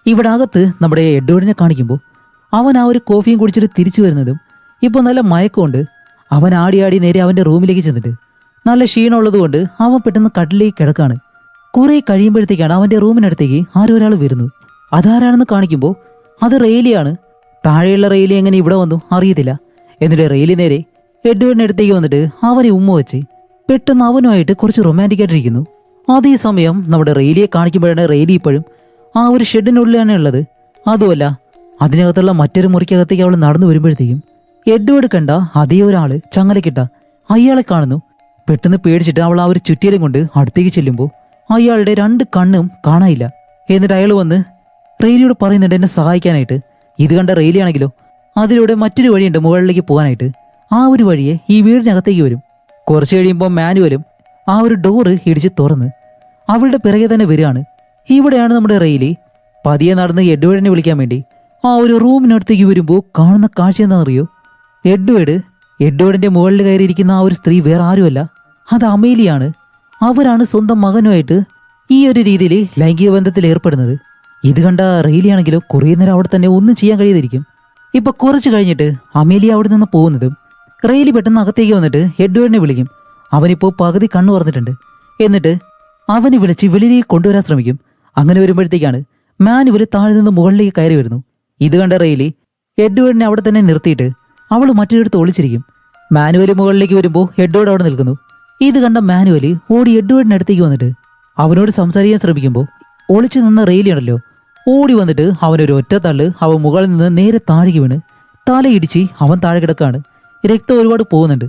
ഇവിടെ അകത്ത് നമ്മുടെ എഡ്വേർഡിനെ കാണിക്കുമ്പോൾ അവൻ ആ ഒരു കോഫിയും കുടിച്ചിട്ട് തിരിച്ചു വരുന്നതും ഇപ്പോൾ നല്ല മയക്കമുണ്ട്. അവൻ ആടി ആടി നേരെ അവന്റെ റൂമിലേക്ക് ചെന്നിട്ട് നല്ല ക്ഷീണമുള്ളതുകൊണ്ട് അവൻ പെട്ടെന്ന് കട്ടിലേക്ക് കിടക്കാണ്. കുറെ കഴിയുമ്പോഴത്തേക്കാണ് അവന്റെ റൂമിനടുത്തേക്ക് ആരോ ഒരാൾ വരുന്നു. അതാരാണെന്ന് കാണിക്കുമ്പോൾ അത് റെയിലിയാണ്. താഴെയുള്ള റെയിലി എങ്ങനെ ഇവിടെ വന്നു അറിയത്തില്ല. എന്നിട്ട് റെയിലി നേരെ എഡ്വേർഡിന്റെ അടുത്തേക്ക് വന്നിട്ട് അവനെ ഉമ്മ വെച്ച് പെട്ടെന്ന് അവനുമായിട്ട് കുറച്ച് റൊമാൻറ്റിക് ആയിട്ടിരിക്കുന്നു. അതേ സമയം നമ്മുടെ റെയിലിയെ കാണിക്കുമ്പോഴാണ് റെയിലി ഇപ്പോഴും ആ ഒരു ഷെഡിനുള്ളിലാണ് ഉള്ളത്. അതുമല്ല, അതിനകത്തുള്ള മറ്റൊരു മുറിക്കകത്തേക്ക് അവൾ നടന്നു വരുമ്പോഴത്തേക്കും എഡ്വേർഡ് കണ്ട അതേ ഒരാള് ചങ്ങലക്കിട്ട അയാളെ കാണുന്നു. പെട്ടെന്ന് പേടിച്ചിട്ട് അവൾ ആ ഒരു ചുറ്റിയിലും കൊണ്ട് അടുത്തേക്ക് ചെല്ലുമ്പോൾ അയാളുടെ 2 കണ്ണും കാണാനില്ല. എന്നിട്ട് അയാൾ വന്ന് റെയിലിയോട് പറയുന്നുണ്ട് എന്നെ സഹായിക്കാനായിട്ട്. ഇത് കണ്ട റെയിലിയാണെങ്കിലോ അതിലൂടെ മറ്റൊരു വഴിയുണ്ട് മുകളിലേക്ക് പോകാനായിട്ട്. ആ ഒരു വഴിയെ ഈ വീടിനകത്തേക്ക് വരും. കുറച്ച് കഴിയുമ്പോൾ മാനുവലും ആ ഒരു ഡോറ് ഇടിച്ച് തുറന്ന് അവളുടെ പിറകെ തന്നെ വരികയാണ്. ഇവിടെയാണ് നമ്മുടെ റെയിലി പതിയെ നടന്ന് എഡ്വേർഡിനെ വിളിക്കാൻ വേണ്ടി ആ ഒരു റൂമിനടുത്തേക്ക് വരുമ്പോൾ കാണുന്ന കാഴ്ച എന്താണെന്നറിയോ? എഡ്വേർഡിന്റെ മുകളിൽ കയറിയിരിക്കുന്ന ആ ഒരു സ്ത്രീ വേറെ ആരുമല്ല, അത് അമേലിയാണ്. അവരാണ് സ്വന്തം മകനുമായിട്ട് ഈ ഒരു രീതിയിൽ ലൈംഗിക ബന്ധത്തിൽ ഏർപ്പെടുന്നത്. ഇത് കണ്ട റെയിലിയാണെങ്കിലോ കുറേ നേരം അവിടെ തന്നെ ഒന്നും ചെയ്യാൻ കഴിയാതിരിക്കും. ഇപ്പൊ കുറച്ച് കഴിഞ്ഞിട്ട് അമേലിയ അവിടെ നിന്ന് പോകുന്നതും റെയിലി പെട്ടെന്ന് അകത്തേക്ക് വന്നിട്ട് എഡ്വേർഡിനെ വിളിക്കും. അവനിപ്പോ പകുതി കണ്ണു പറഞ്ഞിട്ടുണ്ട്. എന്നിട്ട് അവനെ വിളിച്ച് വെളിയിലേക്ക് കൊണ്ടുവരാൻ ശ്രമിക്കും. അങ്ങനെ വരുമ്പോഴത്തേക്കാണ് മാനുവൽ താഴെ നിന്ന് മുകളിലേക്ക് കയറി വരുന്നു. ഇത് കണ്ട റെയിലി എഡ്വേർഡിനെ അവിടെ തന്നെ നിർത്തിയിട്ട് അവൾ മറ്റൊരിടത്ത് ഒളിച്ചിരിക്കും. മാനുവൽ മുകളിലേക്ക് വരുമ്പോൾ എഡ്വേർഡ് അവിടെ നിൽക്കുന്നു. ഇത് കണ്ട മാനുവൽ ഓടി എഡ്വേർഡിന്റെ അടുത്തേക്ക് വന്നിട്ട് അവനോട് സംസാരിക്കാൻ ശ്രമിക്കുമ്പോൾ ഒളിച്ചു നിന്ന റെയിലി ഉണ്ടല്ലോ ഓടി വന്നിട്ട് അവനൊരു ഒറ്റ തള്ള് അവൻ മുകളിൽ നിന്ന് നേരെ താഴേക്ക് വീണ് തലയിടിച്ച് അവൻ താഴെ കിടക്കാണ്. രക്തം ഒരുപാട് പോകുന്നുണ്ട്.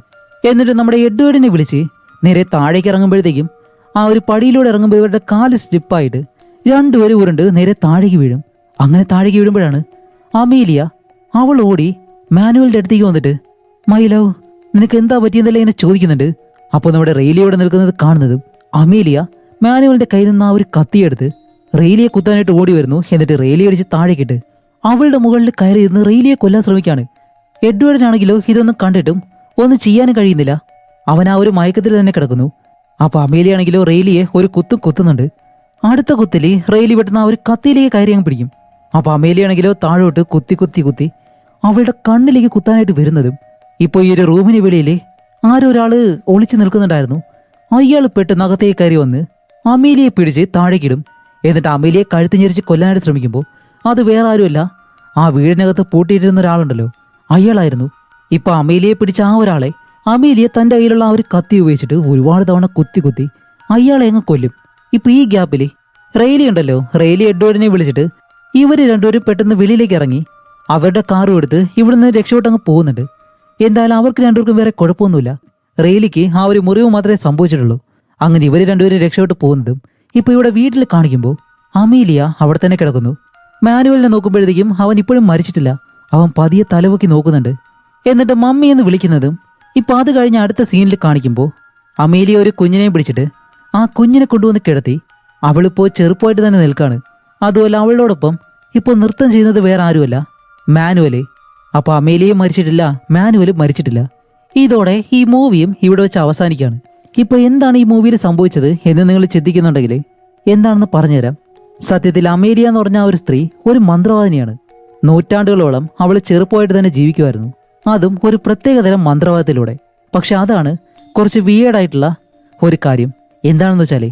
എന്നിട്ട് നമ്മുടെ എഡ്വേർഡിനെ വിളിച്ച് നേരെ താഴേക്ക് ഇറങ്ങുമ്പോഴത്തേക്കും ആ ഒരു പടിയിലൂടെ ഇറങ്ങുമ്പോൾ ഇവരുടെ കാല് സ്ലിപ്പായിട്ട് 2 പേര് ഉരുണ്ട് നേരെ താഴേക്ക് വീഴും. അങ്ങനെ താഴേക്ക് വീഴുമ്പോഴാണ് അമേലിയ അവൾ ഓടി മാനുവലിന്റെ അടുത്തേക്ക് വന്നിട്ട് മൈ ലവ് നിനക്ക് എന്താ പറ്റിയെന്നല്ലേ ഇങ്ങനെ ചോദിക്കുന്നുണ്ട്. അപ്പോൾ നമ്മുടെ റെയിലിയോടെ നിൽക്കുന്നത് കാണുന്നതും അമേലിയ മാനുവലിന്റെ കയ്യിൽ നിന്ന് ആ ഒരു കത്തിയെടുത്ത് റെയിലിയെ കുത്താനായിട്ട് ഓടി വരുന്നു. എന്നിട്ട് റെയിലി അടിച്ച് താഴേക്കിട്ട് അവളുടെ മുകളിൽ കയറി ഇരുന്ന് റെയിലിയെ കൊല്ലാൻ ശ്രമിക്കുകയാണ്. എഡ്വേർഡിനാണെങ്കിലോ ഇതൊന്നും കണ്ടിട്ടും ഒന്നും ചെയ്യാനും കഴിയുന്നില്ല. അവൻ ആ ഒരു മയക്കത്തിൽ തന്നെ കിടക്കുന്നു. അപ്പൊ അമേലിയാണെങ്കിലോ റെയിലിയെ ഒരു കുത്തും കുത്തുന്നുണ്ട്. അടുത്ത കുത്തില് റെയിലി പെട്ടെന്ന് ആ ഒരു കത്തിയിലേക്ക് കയറി അങ്ങ് പിടിക്കും. അപ്പൊ അമേലിയാണെങ്കിലോ താഴോട്ട് കുത്തി കുത്തി കുത്തി അവളുടെ കണ്ണിലേക്ക് കുത്താനായിട്ട് വരുന്നതും ഇപ്പൊ ഈ ഒരു റൂമിന് വെളിയിൽ ആരോ ഒരാള് ഒളിച്ചു നിൽക്കുന്നുണ്ടായിരുന്നു. അയാൾ പെട്ടെന്ന് അകത്തേക്ക് കയറി വന്ന് അമേലിയെ പിടിച്ച് താഴേക്കിടും. എന്നിട്ട് അമേലിയെ കഴുത്ത് ഞെരിച്ച് കൊല്ലാനായിട്ട് ശ്രമിക്കുമ്പോൾ അത് വേറെ ആരുമല്ല, ആ വീടിനകത്ത് പൂട്ടിയിട്ടിരുന്ന ഒരാളുണ്ടല്ലോ അയാളായിരുന്നു. ഇപ്പൊ അമേലിയെ പിടിച്ച ആ ഒരാളെ അമേലിയ തന്റെ കയ്യിലുള്ള ആ ഒരു കത്തി ഉപയോഗിച്ചിട്ട് ഒരുപാട് തവണ കുത്തി കുത്തി അയാളെ അങ്ങ് കൊല്ലും. ഇപ്പൊ ഈ ഗ്യാപ്പില് റെയിലി ഉണ്ടല്ലോ റെയിലി എഡ്വേർഡിനെ വിളിച്ചിട്ട് ഇവര് രണ്ടുപേരും പെട്ടെന്ന് വെളിയിലേക്ക് ഇറങ്ങി അവരുടെ കാറും എടുത്ത് ഇവിടുന്ന് രക്ഷപ്പെട്ട് അങ്ങ് പോകുന്നുണ്ട്. എന്തായാലും അവർക്ക് രണ്ടുപേർക്കും വേറെ കുഴപ്പമൊന്നുമില്ല. റെയിലിക്ക് ആ ഒരു മുറിവ് മാത്രമേ സംഭവിച്ചിട്ടുള്ളൂ. അങ്ങനെ ഇവര് രണ്ടുപേരും രക്ഷപ്പെട്ട് പോകുന്നതും ഇപ്പൊ ഇവിടെ വീട്ടിൽ കാണിക്കുമ്പോൾ അമേലിയ അവിടെ തന്നെ കിടക്കുന്നു. മാനുവലിനെ നോക്കുമ്പോഴത്തേക്കും അവൻ ഇപ്പോഴും മരിച്ചിട്ടില്ല. അവൻ പതിയെ തലവൊക്കി നോക്കുന്നുണ്ട്. എന്നിട്ട് മമ്മി എന്ന് വിളിക്കുന്നതും ഇപ്പൊ അത് കഴിഞ്ഞ് അടുത്ത സീനിൽ കാണിക്കുമ്പോൾ അമേലിയ ഒരു കുഞ്ഞിനെയും പിടിച്ചിട്ട് ആ കുഞ്ഞിനെ കൊണ്ടുവന്ന് കിടത്തി അവളിപ്പോ ചെറുപ്പമായിട്ട് തന്നെ നിൽക്കാണ്. അതുപോലെ അവളോടൊപ്പം ഇപ്പോൾ നൃത്തം ചെയ്യുന്നത് വേറെ ആരുമല്ല, മാനുവല്. അപ്പൊ അമേലിയയും മരിച്ചിട്ടില്ല, മാനുവലും മരിച്ചിട്ടില്ല. ഇതോടെ ഈ മൂവിയും ഇവിടെ വെച്ച് അവസാനിക്കുകയാണ്. ഇപ്പൊ എന്താണ് ഈ മൂവിയിൽ സംഭവിച്ചത് എന്ന് നിങ്ങൾ ചിന്തിക്കുന്നുണ്ടെങ്കിൽ എന്താണെന്ന് പറഞ്ഞുതരാം. സത്യത്തിൽ അമേലിയ എന്ന് പറഞ്ഞ ആ ഒരു സ്ത്രീ ഒരു മന്ത്രവാദിനിയാണ്. നൂറ്റാണ്ടുകളോളം അവൾ ചെറുപ്പമായിട്ട് തന്നെ ജീവിക്കുമായിരുന്നു, അതും ഒരു പ്രത്യേകതരം മന്ത്രവാദത്തിലൂടെ. പക്ഷെ അതാണ് കുറച്ച് വിയേഡായിട്ടുള്ള ഒരു കാര്യം. എന്താണെന്ന് വെച്ചാൽ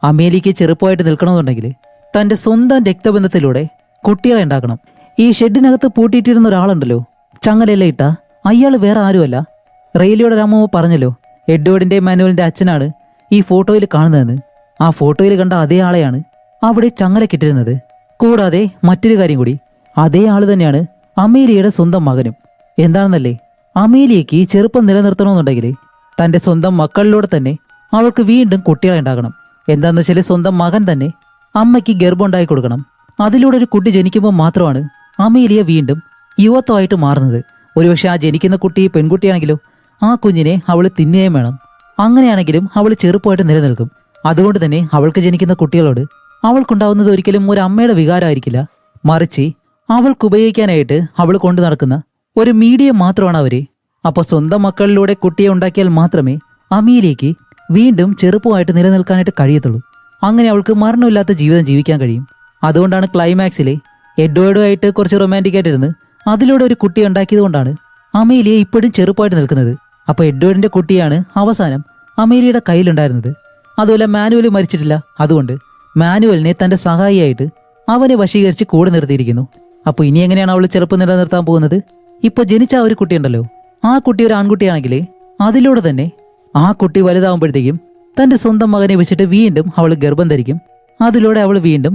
അമേലിയയ്ക്ക് ചെറുപ്പമായിട്ട് നിൽക്കണമെന്നുണ്ടെങ്കിൽ തൻ്റെ സ്വന്തം രക്തബന്ധത്തിലൂടെ കുട്ടികളെ ഉണ്ടാക്കണം. ഈ ഷെഡിനകത്ത് പൂട്ടിയിട്ടിരുന്ന ഒരാളുണ്ടല്ലോ ചങ്ങലയെല്ലാം ഇട്ട അയാൾ വേറെ ആരുമല്ല, റെയിലിയുടെ അമ്മ പറഞ്ഞല്ലോ എഡ്വേർഡിന്റെ മാനുവലിന്റെ അച്ഛനാണ് ഈ ഫോട്ടോയിൽ കാണുന്നതെന്ന്. ആ ഫോട്ടോയിൽ കണ്ട അതേ ആളെയാണ് അവിടെ ചങ്ങലക്കിട്ടിരുന്നത്. കൂടാതെ മറ്റൊരു കാര്യം കൂടി, അതേ ആള് തന്നെയാണ് അമേലിയയുടെ സ്വന്തം മകനും. എന്താണെന്നല്ലേ, അമേലിയയ്ക്ക് ചെറുപ്പം നിലനിർത്തണമെന്നുണ്ടെങ്കിൽ തൻ്റെ സ്വന്തം മക്കളിലൂടെ തന്നെ അവൾക്ക് വീണ്ടും കുട്ടികളെ ഉണ്ടാക്കണം. എന്താണെന്ന് വെച്ചാൽ സ്വന്തം മകൻ തന്നെ അമ്മയ്ക്ക് ഗർഭം ഉണ്ടാക്കി കൊടുക്കണം. അതിലൂടെ ഒരു കുട്ടി ജനിക്കുമ്പോൾ മാത്രമാണ് അമേലിയ വീണ്ടും യുവത്വമായിട്ട് മാറുന്നത്. ഒരുപക്ഷെ ആ ജനിക്കുന്ന കുട്ടി പെൺകുട്ടിയാണെങ്കിലോ ആ കുഞ്ഞിനെ അവൾ തിന്നുകയും വേണം. അങ്ങനെയാണെങ്കിലും അവൾ ചെറുപ്പമായിട്ട് നിലനിൽക്കും. അതുകൊണ്ട് തന്നെ അവൾക്ക് ജനിക്കുന്ന കുട്ടികളോട് അവൾക്കുണ്ടാവുന്നത് ഒരിക്കലും ഒരു അമ്മയുടെ വികാരമായിരിക്കില്ല, മറിച്ച് അവൾക്ക് ഉപയോഗിക്കാനായിട്ട് അവൾ കൊണ്ടു നടക്കുന്ന ഒരു മീഡിയം മാത്രമാണ് അവര്. അപ്പൊ സ്വന്തം മക്കളിലൂടെ കുട്ടിയെ ഉണ്ടാക്കിയാൽ മാത്രമേ അമേലിയയ്ക്ക് വീണ്ടും ചെറുപ്പമായിട്ട് നിലനിൽക്കാനായിട്ട് കഴിയത്തുള്ളൂ. അങ്ങനെ അവൾക്ക് മരണമില്ലാത്ത ജീവിതം ജീവിക്കാൻ കഴിയും. അതുകൊണ്ടാണ് ക്ലൈമാക്സിലെ എഡ്വേർഡുമായിട്ട് കുറച്ച് റൊമാൻറ്റിക് ആയിട്ടിരുന്ന് അതിലൂടെ ഒരു കുട്ടിയെ ഉണ്ടാക്കിയത് കൊണ്ടാണ് അമേലിയ ഇപ്പോഴും ചെറുപ്പമായിട്ട് നിൽക്കുന്നത്. അപ്പോൾ എഡ്വേർഡിന്റെ കുട്ടിയാണ് അവസാനം അമേലിയയുടെ കയ്യിലുണ്ടായിരുന്നത്. അതുപോലെ മാനുവൽ മരിച്ചിട്ടില്ല. അതുകൊണ്ട് മാനുവലിനെ തന്റെ സഹായിയായിട്ട് അവനെ വശീകരിച്ച് കൂടെ നിർത്തിയിരിക്കുന്നു. അപ്പോൾ ഇനി എങ്ങനെയാണ് അവൾ ചെറുപ്പം നിലനിർത്താൻ പോകുന്നത്? ഇപ്പൊ ജനിച്ച ആ ഒരു കുട്ടിയുണ്ടല്ലോ, ആ കുട്ടി ഒരു ആൺകുട്ടിയാണെങ്കിൽ അതിലൂടെ തന്നെ ആ കുട്ടി വലുതാവുമ്പോഴത്തേക്കും തന്റെ സ്വന്തം മകനെ വെച്ചിട്ട് വീണ്ടും അവൾ ഗർഭം ധരിക്കും. അതിലൂടെ അവൾ വീണ്ടും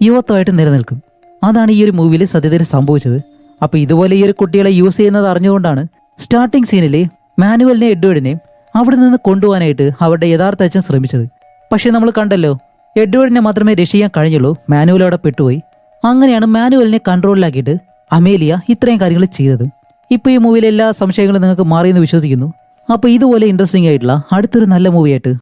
യുവത്വമായിട്ട് നിലനിൽക്കും. അതാണ് ഈ ഒരു മൂവിയിൽ സത്യത്തിൽ സംഭവിച്ചത്. അപ്പൊ ഇതുപോലെ ഈ ഒരു കുട്ടികളെ യൂസ് ചെയ്യുന്നത് അറിഞ്ഞുകൊണ്ടാണ് സ്റ്റാർട്ടിംഗ് സീനിലെ മാനുവലിനെ എഡ്വേർഡിനെയും അവിടെ നിന്ന് കൊണ്ടുപോകാനായിട്ട് അവരുടെ യഥാർത്ഥ അച്ഛൻ ശ്രമിച്ചത്. പക്ഷെ നമ്മൾ കണ്ടല്ലോ, എഡ്വേർഡിനെ മാത്രമേ രക്ഷിക്കാൻ കഴിഞ്ഞുള്ളൂ. മാനുവൽ അവിടെ പെട്ടുപോയി. അങ്ങനെയാണ് മാനുവലിനെ കൺട്രോളിലാക്കിയിട്ട് അമേലിയ ഇത്രയും കാര്യങ്ങൾ ചെയ്തതും. ഇപ്പൊ ഈ മൂവിയിലെ എല്ലാ സംശയങ്ങളും നിങ്ങൾക്ക് മാറിയെന്ന് വിശ്വസിക്കുന്നു. അപ്പോൾ ഇതുപോലെ ഇൻട്രസ്റ്റിംഗ് ആയിട്ടുള്ള അടുത്തൊരു നല്ല മൂവിയായിട്ട്